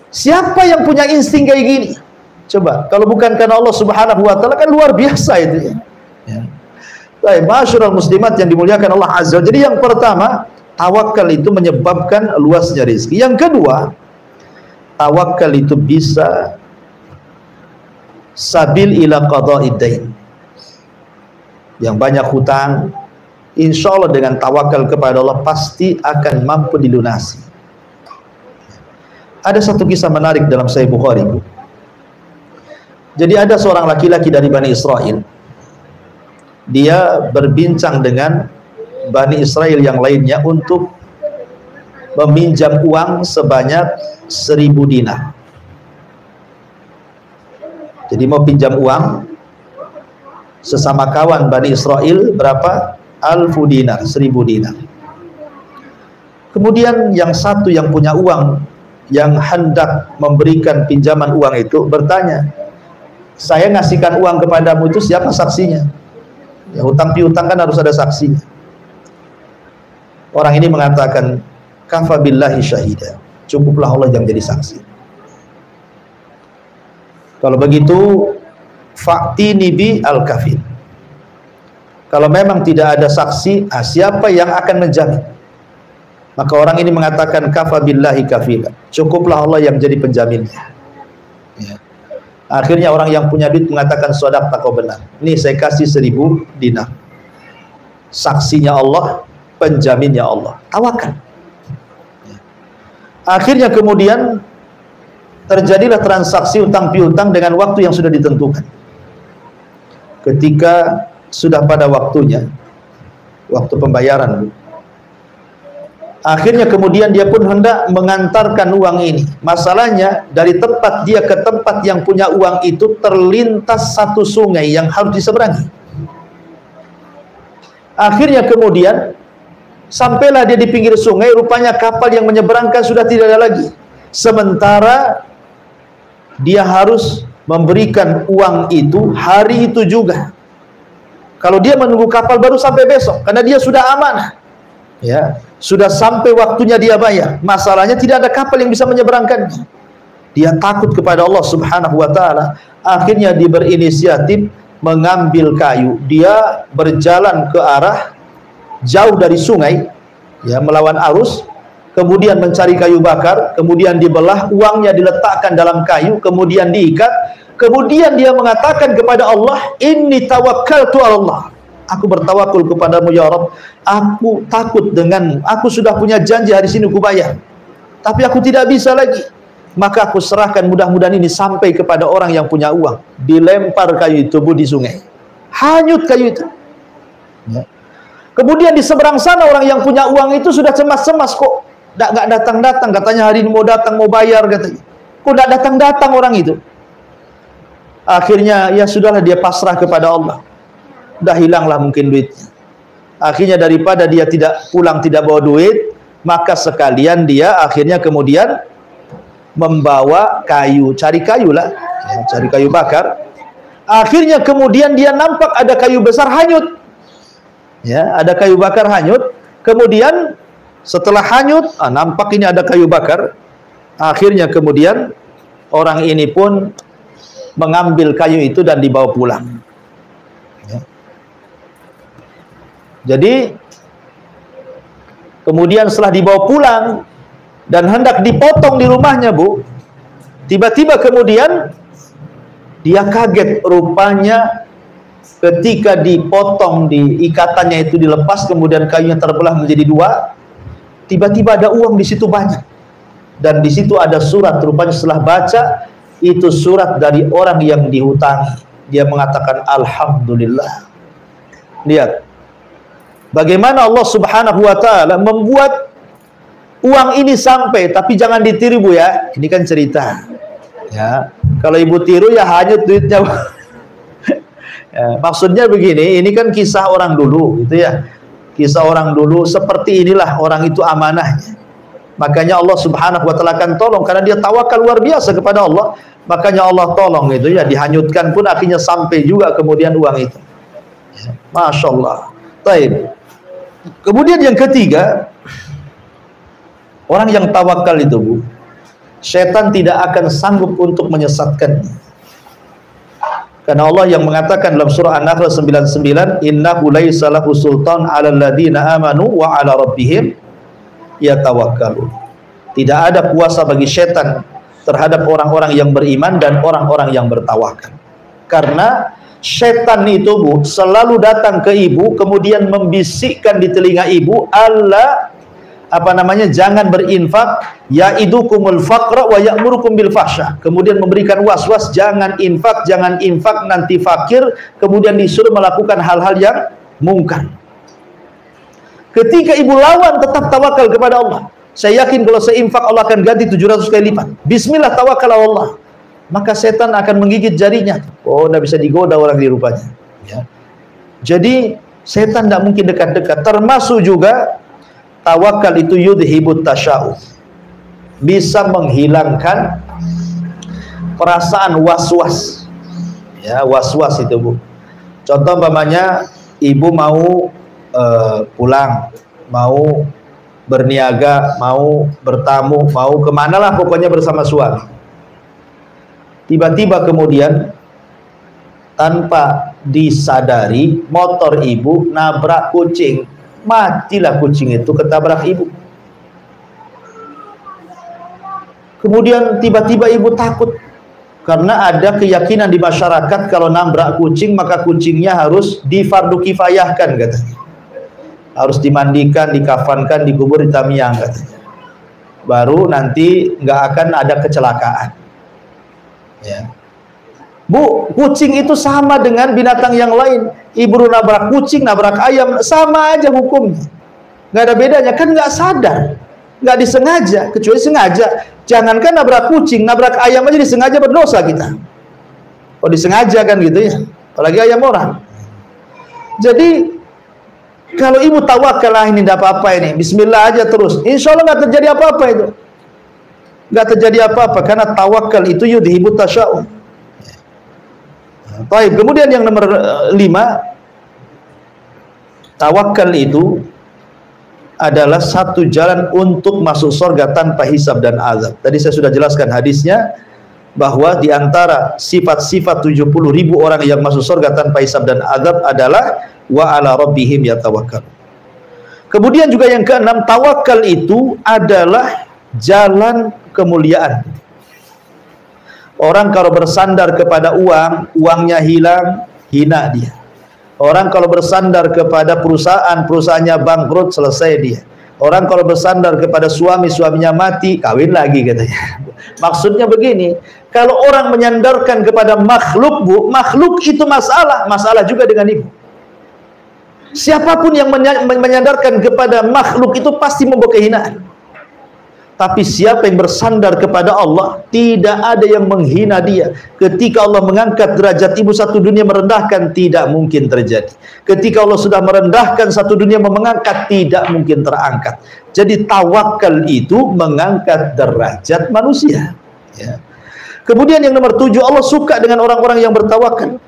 Siapa yang punya insting kayak gini? Coba, kalau bukan karena Allah Subhanahu wa taala, kan luar biasa itu ya. Baik, masyaallah muslimat yang dimuliakan Allah Azza. Jadi yang pertama, tawakal itu menyebabkan luasnya rezeki. Yang kedua, tawakal itu bisa sabil ila qada'id dain. Yang banyak hutang, insya Allah dengan tawakal kepada Allah pasti akan mampu dilunasi. Ada satu kisah menarik dalam Sahih Bukhari. Jadi ada seorang laki-laki dari Bani Israel. Dia berbincang dengan Bani Israel yang lainnya untuk meminjam uang sebanyak 1000 dinar. Jadi mau pinjam uang sesama kawan Bani Israel berapa? 1000 dinar, 1000 dinar. Kemudian yang satu yang punya uang, yang hendak memberikan pinjaman uang itu bertanya, saya ngasihkan uang kepadamu itu siapa saksinya? Ya, hutang piutang kan harus ada saksinya. Orang ini mengatakan, kafa billahi syahida, cukuplah Allah yang jadi saksi. Kalau begitu, fa'tini bi al-kafil. Kalau memang tidak ada saksi, siapa yang akan menjamin? Maka orang ini mengatakan, kafa billahi kafila, cukuplah Allah yang jadi penjaminnya. Ya. Akhirnya orang yang punya duit mengatakan, shadaqta, kau benar. Ini saya kasih 1000 dinar. Saksinya Allah, penjaminnya Allah. Tawakal. Akhirnya kemudian terjadilah transaksi utang piutang dengan waktu yang sudah ditentukan. Ketika sudah pada waktunya, waktu pembayaran, akhirnya kemudian dia pun hendak mengantarkan uang ini. Masalahnya dari tempat dia ke tempat yang punya uang itu terlintas satu sungai yang harus diseberangi. Akhirnya kemudian sampailah dia di pinggir sungai, rupanya kapal yang menyeberangkan sudah tidak ada lagi. Sementara dia harus memberikan uang itu hari itu juga. Kalau dia menunggu kapal baru sampai besok, karena dia sudah amanah. Ya, sudah sampai waktunya dia bayar. Masalahnya tidak ada kapal yang bisa menyeberangkannya. Dia takut kepada Allah Subhanahu wa taala. Akhirnya dia berinisiatif mengambil kayu. Dia berjalan ke arah jauh dari sungai, ya, melawan arus. Kemudian mencari kayu bakar, kemudian dibelah, uangnya diletakkan dalam kayu, kemudian diikat. Kemudian dia mengatakan kepada Allah, "Inni tawakkaltu 'ala Allah." Aku bertawakul kepadamu ya Rabb. Aku takut dengan, aku sudah punya janji hari sini aku bayar, tapi aku tidak bisa lagi. Maka aku serahkan, mudah-mudahan ini sampai kepada orang yang punya uang. Dilempar kayu itu di sungai, hanyut kayu itu. Ya. Kemudian di seberang sana orang yang punya uang itu sudah cemas-cemas, kok nggak datang-datang, katanya hari ini mau datang mau bayar katanya. Kok nggak datang-datang orang itu? Akhirnya ya sudahlah, dia pasrah kepada Allah. Udah hilanglah mungkin duitnya. Akhirnya daripada dia tidak pulang tidak bawa duit, maka sekalian dia akhirnya kemudian membawa kayu, cari kayu lah, ya, cari kayu bakar. Akhirnya kemudian dia nampak ada kayu besar hanyut, ya, ada kayu bakar hanyut. Kemudian setelah hanyut, nampak ini ada kayu bakar. Akhirnya kemudian orang ini pun mengambil kayu itu dan dibawa pulang. Ya. Jadi kemudian setelah dibawa pulang dan hendak dipotong di rumahnya, Bu, tiba-tiba kemudian dia kaget. Rupanya ketika dipotong, di ikatannya itu dilepas, kemudian kayunya terbelah menjadi dua, tiba-tiba ada uang di situ banyak. Dan di situ ada surat. Rupanya setelah baca, itu surat dari orang yang dihutangi. Dia mengatakan alhamdulillah. Lihat bagaimana Allah Subhanahu wa taala membuat uang ini sampai, tapi jangan ditiru, Bu, ya. Ini kan cerita. Ya, kalau ibu tiru ya hanyut duitnya. Ya, maksudnya begini, ini kan kisah orang dulu, gitu ya. Kisah orang dulu seperti inilah orang itu amanahnya. Makanya Allah Subhanahu wa taala akan tolong karena dia tawakal luar biasa kepada Allah. Makanya Allah tolong itu ya, dihanyutkan pun akhirnya sampai juga kemudian uang itu. Masya Allah. Baik. Kemudian yang ketiga, orang yang tawakal itu, Bu, setan tidak akan sanggup untuk menyesatkannya. Karena Allah yang mengatakan dalam surah An-Nahl 99, "Innahu laisa lahu sultan 'alal ladzina amanu wa 'ala rabbihim yatawakkalun." Tidak ada kuasa bagi setan terhadap orang-orang yang beriman dan orang-orang yang bertawakal. Karena setan itu, Bu, selalu datang ke ibu, kemudian membisikkan di telinga ibu, Allah jangan berinfak, ya'idukumul faqra wa ya'murukum bil fahsya. Kemudian memberikan was-was, jangan infak nanti fakir, kemudian disuruh melakukan hal-hal yang mungkar. Ketika ibu lawan, tetap tawakal kepada Allah. Saya yakin kalau saya infak, Allah akan ganti 700 kali lipat. Bismillah, tawakal Allah. Maka setan akan menggigit jarinya. Oh, tidak bisa digoda orang di rupanya. Ya. Jadi setan tidak mungkin dekat-dekat. Termasuk juga tawakal itu yudhibut tasya'uf, bisa menghilangkan perasaan was-was. Ya, was-was itu, Bu. Contoh umpamanya ibu mau pulang, mau berniaga, mau bertamu, mau kemana lah pokoknya bersama suami. Tiba-tiba kemudian tanpa disadari motor ibu nabrak kucing. Matilah kucing itu ketabrak ibu. Kemudian tiba-tiba ibu takut karena ada keyakinan di masyarakat kalau nabrak kucing maka kucingnya harus difardu kifayahkan katanya. Harus dimandikan, dikafankan, dikubur di tamiang katanya. baru nanti nggak akan ada kecelakaan. Ya. Bu, kucing itu sama dengan binatang yang lain. Ibu nabrak kucing, nabrak ayam, sama aja hukumnya. Nggak ada bedanya, kan nggak sadar, nggak disengaja. Kecuali sengaja, jangankan nabrak kucing, nabrak ayam aja disengaja berdosa kita. Oh disengaja kan gitu ya, apalagi ayam orang. Jadi kalau ibu tawakal, ini tidak apa-apa ini, bismillah aja terus, insya Allah nggak terjadi apa-apa itu, nggak terjadi apa-apa, karena tawakal itu yudhibut tasya'um. Baik, kemudian yang nomor 5, tawakal itu adalah satu jalan untuk masuk surga tanpa hisab dan azab. Tadi saya sudah jelaskan hadisnya, bahwa di antara sifat-sifat 70.000 orang yang masuk surga tanpa hisab dan azab adalah wa ala rabbihim yatawakkal. Kemudian juga yang keenam, tawakal itu adalah jalan kemuliaan. Orang kalau bersandar kepada uang, uangnya hilang, hina dia. Orang kalau bersandar kepada perusahaan, perusahaannya bangkrut, selesai dia. Orang kalau bersandar kepada suami, suaminya mati, kawin lagi katanya. Maksudnya begini, kalau orang menyandarkan kepada makhluk, Bu, makhluk itu masalah, masalah juga dengan ibu. Siapapun yang menyandarkan kepada makhluk itu pasti membawa kehinaan. Tapi siapa yang bersandar kepada Allah, tidak ada yang menghina dia. Ketika Allah mengangkat derajat ibu, satu dunia merendahkan, tidak mungkin terjadi. Ketika Allah sudah merendahkan, satu dunia mengangkat, tidak mungkin terangkat. Jadi tawakal itu mengangkat derajat manusia. Ya. Kemudian yang nomor 7, Allah suka dengan orang-orang yang bertawakal.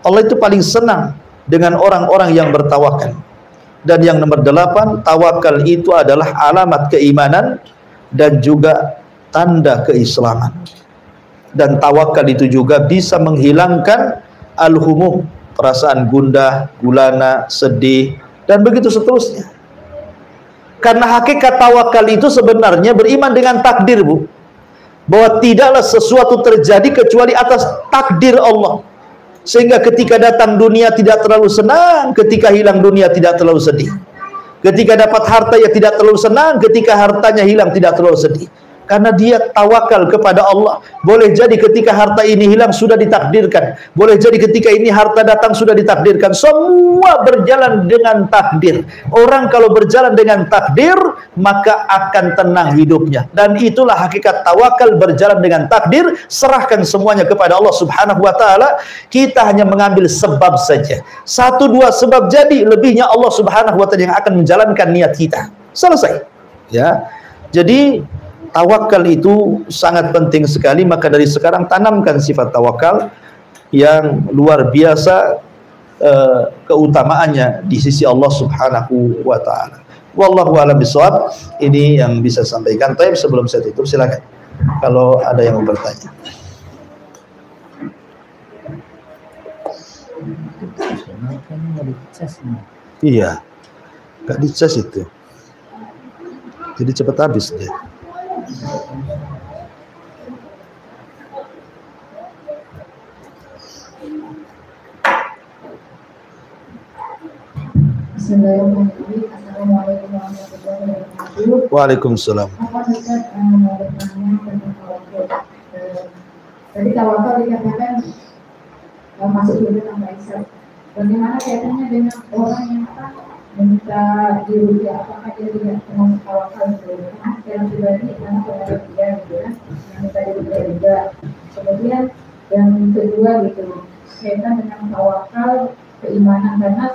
Allah itu paling senang dengan orang-orang yang bertawakal. Dan yang nomor 8, tawakal itu adalah alamat keimanan dan juga tanda keislaman. Dan tawakal itu juga bisa menghilangkan al-humum, perasaan gundah, gulana, sedih, dan begitu seterusnya. Karena hakikat tawakal itu sebenarnya beriman dengan takdir, Bu. Bahwa tidaklah sesuatu terjadi kecuali atas takdir Allah. Sehingga ketika datang dunia tidak terlalu senang, ketika hilang dunia tidak terlalu sedih. Ketika dapat harta ya tidak terlalu senang, ketika hartanya hilang tidak terlalu sedih. Karena dia tawakal kepada Allah. Boleh jadi ketika harta ini hilang sudah ditakdirkan. Boleh jadi ketika ini harta datang sudah ditakdirkan. Semua berjalan dengan takdir. Orang kalau berjalan dengan takdir, maka akan tenang hidupnya. Dan itulah hakikat tawakal, berjalan dengan takdir. Serahkan semuanya kepada Allah Subhanahu wa ta'ala. Kita hanya mengambil sebab saja. 1-2 sebab jadi, lebihnya Allah Subhanahu wa ta'ala yang akan menjalankan niat kita. Selesai. Ya. Jadi tawakal itu sangat penting sekali, maka dari sekarang tanamkan sifat tawakal yang luar biasa keutamaannya di sisi Allah Subhanahu wa taala. Wallahu a'lam bishawab. Ini yang bisa sampaikan. Tapi sebelum saya tutup, silakan kalau ada yang mau bertanya. Iya, nggak dicas itu, jadi cepat habis dia. Assalamualaikum warahmatullahi wabarakatuh. Waalaikumsalam. Tadi tawakal dikatakan masuk surga tanpa hisab. Bagaimana kaitannya dengan orang yang meminta dirujuk, apakah dia tidak termasuk tawakal itu? Karena secara pribadi karena pendapat dia gitu ya, yang minta dirujuk juga. Kemudian yang kedua gitu, kaitan dengan tawakal keimanan, karena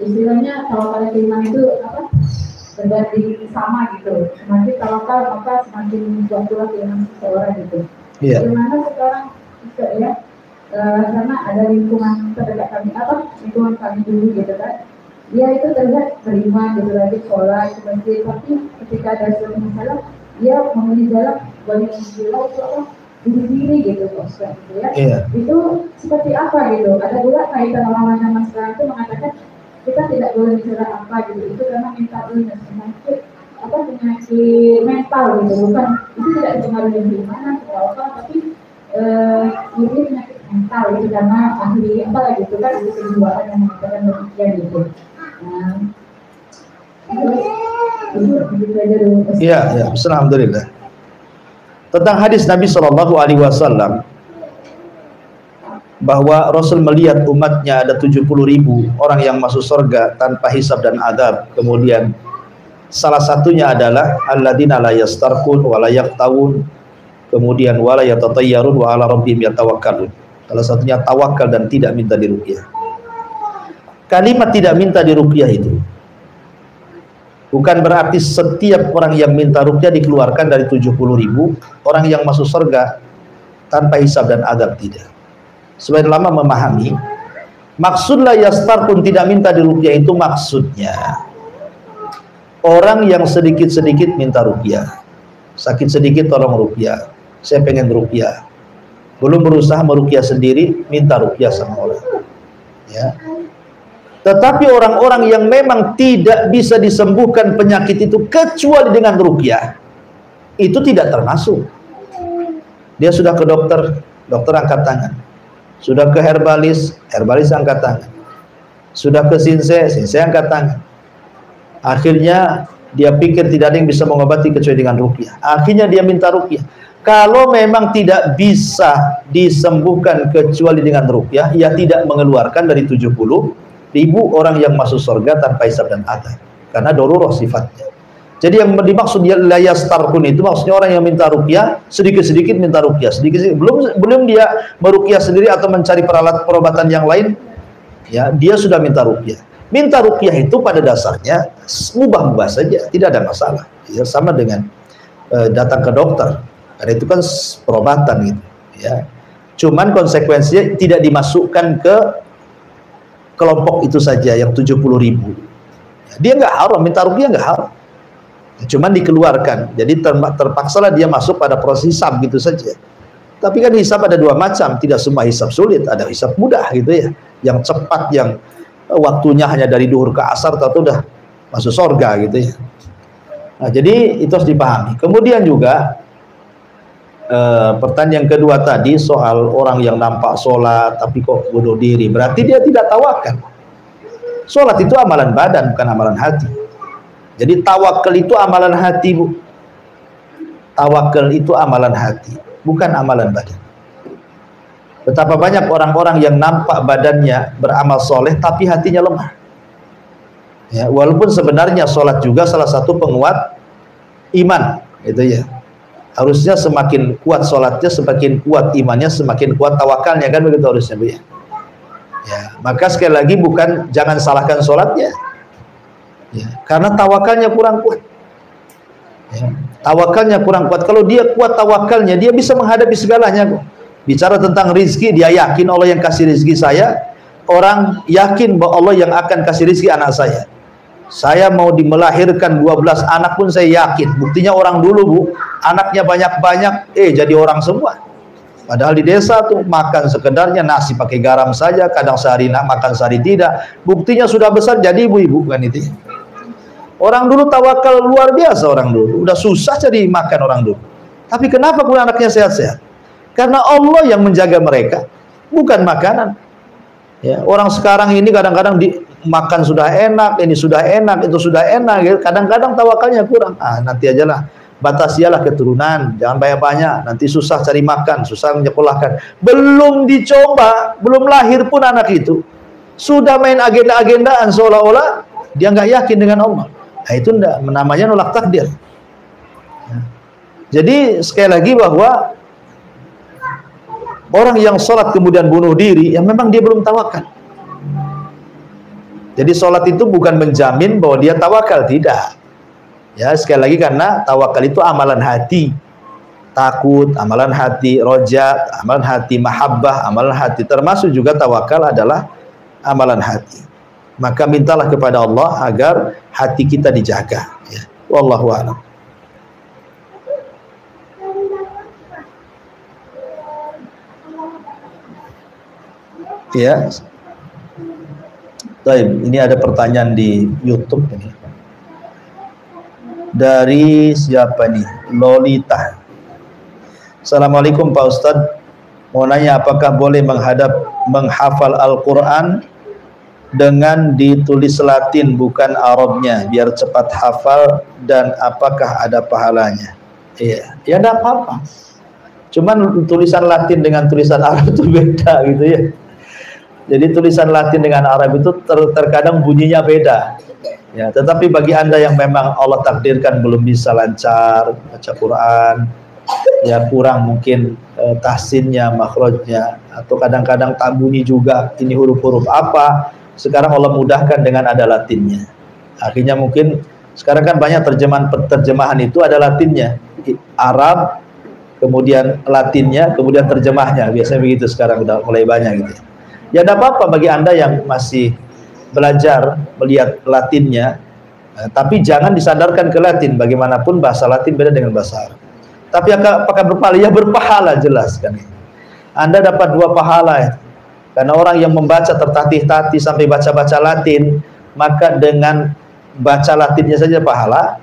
istilahnya tawakal keimanan itu apa? Berbanding sama gitu. Semakin tawakal maka semakin kuat pula keimanan seseorang gitu. Iya. Bagaimana sekarang bisa ya? Karena ada lingkungan terdekat kami, lingkungan kami dulu gitu kan, dia itu terlihat beriman gitu, lagi sholat, masjid, tapi ketika ada suatu masalah dia memilih jalan bagi menjual itu bunuh diri gitu, Ustaz, gitu ya. Iya. Itu seperti apa gitu? Ada juga kaitan orang-orang zaman sekarang itu mengatakan kita tidak boleh bicara apa gitu, itu karena mental illness, penyakit mental gitu, bukan itu tidak dipengaruhi dari mana apa, tapi ini penyakit mental itu karena ahli apa gitu kan, itu kejiwaan yang mengatakan demikian gitu. Iya, ya, alhamdulillah. Tentang hadis Nabi Shallallahu Alaihi Wasallam bahwa Rasul melihat umatnya ada 70.000 orang yang masuk surga tanpa hisab dan adab. Kemudian salah satunya adalah alladzina la yastarqun wa la yaqtawun, kemudian wa la yatatayyarun wa ala rabbihim yatawakkalun. Salah satunya tawakal dan tidak minta diruqyah. Kalimat tidak minta diruqyah itu bukan berarti setiap orang yang minta ruqyah dikeluarkan dari 70.000 orang yang masuk surga tanpa hisab dan adab, tidak. Sebagian ulama memahami maksud la yastarqun tidak minta diruqyah itu maksudnya orang yang sedikit-sedikit minta ruqyah, sakit sedikit tolong ruqyah, saya pengen ruqyah, belum berusaha meruqyah sendiri, minta ruqyah sama orang, ya. Tetapi orang-orang yang memang tidak bisa disembuhkan penyakit itu kecuali dengan ruqyah, itu tidak termasuk. Dia sudah ke dokter, dokter angkat tangan. Sudah ke herbalis, herbalis angkat tangan. Sudah ke sinse, sinse angkat tangan. Akhirnya dia pikir tidak ada yang bisa mengobati kecuali dengan ruqyah. Akhirnya dia minta ruqyah. Kalau memang tidak bisa disembuhkan kecuali dengan ruqyah, ia tidak mengeluarkan dari 70.000 orang yang masuk surga tanpa hisab dan adab, karena darurah sifatnya. Jadi yang dimaksud la yastarqun itu maksudnya orang yang minta ruqyah, sedikit-sedikit minta ruqyah, sedikit-sedikit, belum dia meruqyah sendiri atau mencari perobatan yang lain, ya, dia sudah minta ruqyah. Minta ruqyah itu pada dasarnya mubah-mubah saja, tidak ada masalah. Ya, sama dengan datang ke dokter, karena itu kan perobatan gitu, ya. Cuman konsekuensinya tidak dimasukkan ke kelompok itu saja yang 70.000. Dia nggak haram, minta ruqyah nggak haram. Cuman dikeluarkan, jadi terpaksalah dia masuk pada proses hisab gitu saja. Tapi kan hisab ada dua macam, tidak semua hisab sulit, ada hisab mudah gitu ya, yang cepat, yang waktunya hanya dari duhur ke asar atau udah masuk surga gitu ya. Nah, jadi itu harus dipahami. Kemudian juga pertanyaan kedua tadi soal orang yang nampak sholat tapi kok bunuh diri, berarti dia tidak tawakal. Sholat itu amalan badan, bukan amalan hati. Jadi tawakal itu amalan hati, Bu. Tawakal itu amalan hati, bukan amalan badan. Betapa banyak orang-orang yang nampak badannya beramal soleh tapi hatinya lemah. Ya, walaupun sebenarnya sholat juga salah satu penguat iman, gitu ya. Harusnya semakin kuat sholatnya, semakin kuat imannya, semakin kuat tawakalnya, kan begitu harusnya, Bu ya. Ya, maka sekali lagi bukan jangan salahkan sholatnya. Ya, karena tawakalnya kurang kuat. Ya, tawakalnya kurang kuat. Kalau dia kuat tawakalnya, dia bisa menghadapi segalanya. Bicara tentang rizki, dia yakin Allah yang kasih rizki saya. Orang yakin bahwa Allah yang akan kasih rizki anak saya. Saya mau melahirkan 12 anak pun saya yakin. Buktinya orang dulu, Bu, anaknya banyak-banyak, jadi orang semua. Padahal di desa tuh makan sekedarnya, nasi pakai garam saja, kadang sehari nak makan, sehari tidak. Buktinya sudah besar jadi ibu-ibu, kan itu. Orang dulu tawakal luar biasa, orang dulu. Udah susah jadi makan orang dulu. Tapi kenapa kemudian anaknya sehat-sehat? Karena Allah yang menjaga mereka, bukan makanan. Ya, orang sekarang ini kadang-kadang makan sudah enak, ini sudah enak, itu sudah enak. Kadang-kadang tawakalnya kurang. Nanti ajalah, batasialah keturunan, jangan banyak-banyak. Nanti susah cari makan, susah menyekolahkan. Belum dicoba, belum lahir pun anak itu sudah main agenda-agendaan seolah-olah dia nggak yakin dengan Allah. Nah, itu namanya nolak takdir. Jadi sekali lagi bahwa orang yang sholat kemudian bunuh diri, ya memang dia belum tawakal. Jadi sholat itu bukan menjamin bahwa dia tawakal, tidak. Ya, sekali lagi karena tawakal itu amalan hati. Takut, amalan hati, roja, amalan hati, mahabbah, amalan hati. Termasuk juga tawakal adalah amalan hati. Maka mintalah kepada Allah agar hati kita dijaga. Ya. Wallahu a'lam. Ya. Baik, ini ada pertanyaan di YouTube ini. Dari siapa nih? Lolita. Assalamualaikum Pak Ustadz. Mau nanya apakah boleh menghafal Al-Quran dengan ditulis Latin bukan Arabnya biar cepat hafal, dan apakah ada pahalanya? Iya, ya enggak apa-apa. Cuman tulisan Latin dengan tulisan Arab itu beda gitu ya. Jadi tulisan Latin dengan Arab itu terkadang bunyinya beda. Ya, tetapi bagi Anda yang memang Allah takdirkan belum bisa lancar baca Quran, ya kurang mungkin tahsinnya, makhrajnya, atau kadang-kadang tak bunyi juga ini huruf-huruf apa. Sekarang Allah mudahkan dengan ada Latinnya. Akhirnya mungkin sekarang kan banyak terjemahan itu ada Latinnya, Arab, kemudian Latinnya, kemudian terjemahnya. Biasanya begitu sekarang udah mulai banyak gitu. Ya tidak apa-apa bagi Anda yang masih belajar melihat Latinnya, tapi jangan disandarkan ke Latin. Bagaimanapun bahasa Latin beda dengan bahasa Arab. Tapi apakah berpahala? Ya berpahala jelas kan. Anda dapat 2 pahala ya. Karena orang yang membaca tertatih-tatih sampai baca-baca Latin, maka dengan baca Latinnya saja pahala,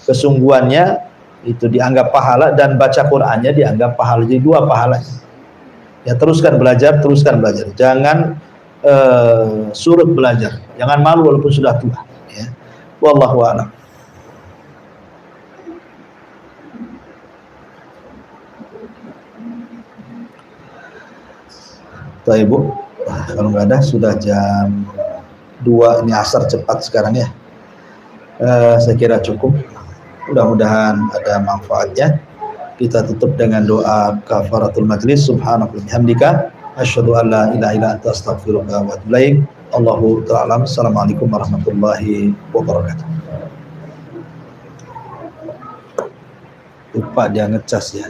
kesungguhannya itu dianggap pahala, dan baca Qur'annya dianggap pahala. Jadi 2 pahalanya. Ya teruskan belajar, jangan surut belajar, jangan malu walaupun sudah tua ya. Wallahu a'lam. Baik Bu, kalau nggak ada sudah jam 2, ini asar cepat sekarang ya. Saya kira cukup, mudah-mudahan ada manfaatnya. Kita tutup dengan doa kafaratul majlis. Subhanallah bihamdika asyhadu an la ilaha illa anta astaghfiruka wa atubu ilaik. Allahu ta'ala. Assalamualaikum warahmatullahi wabarakatuh. Lupa dia ngecas ya.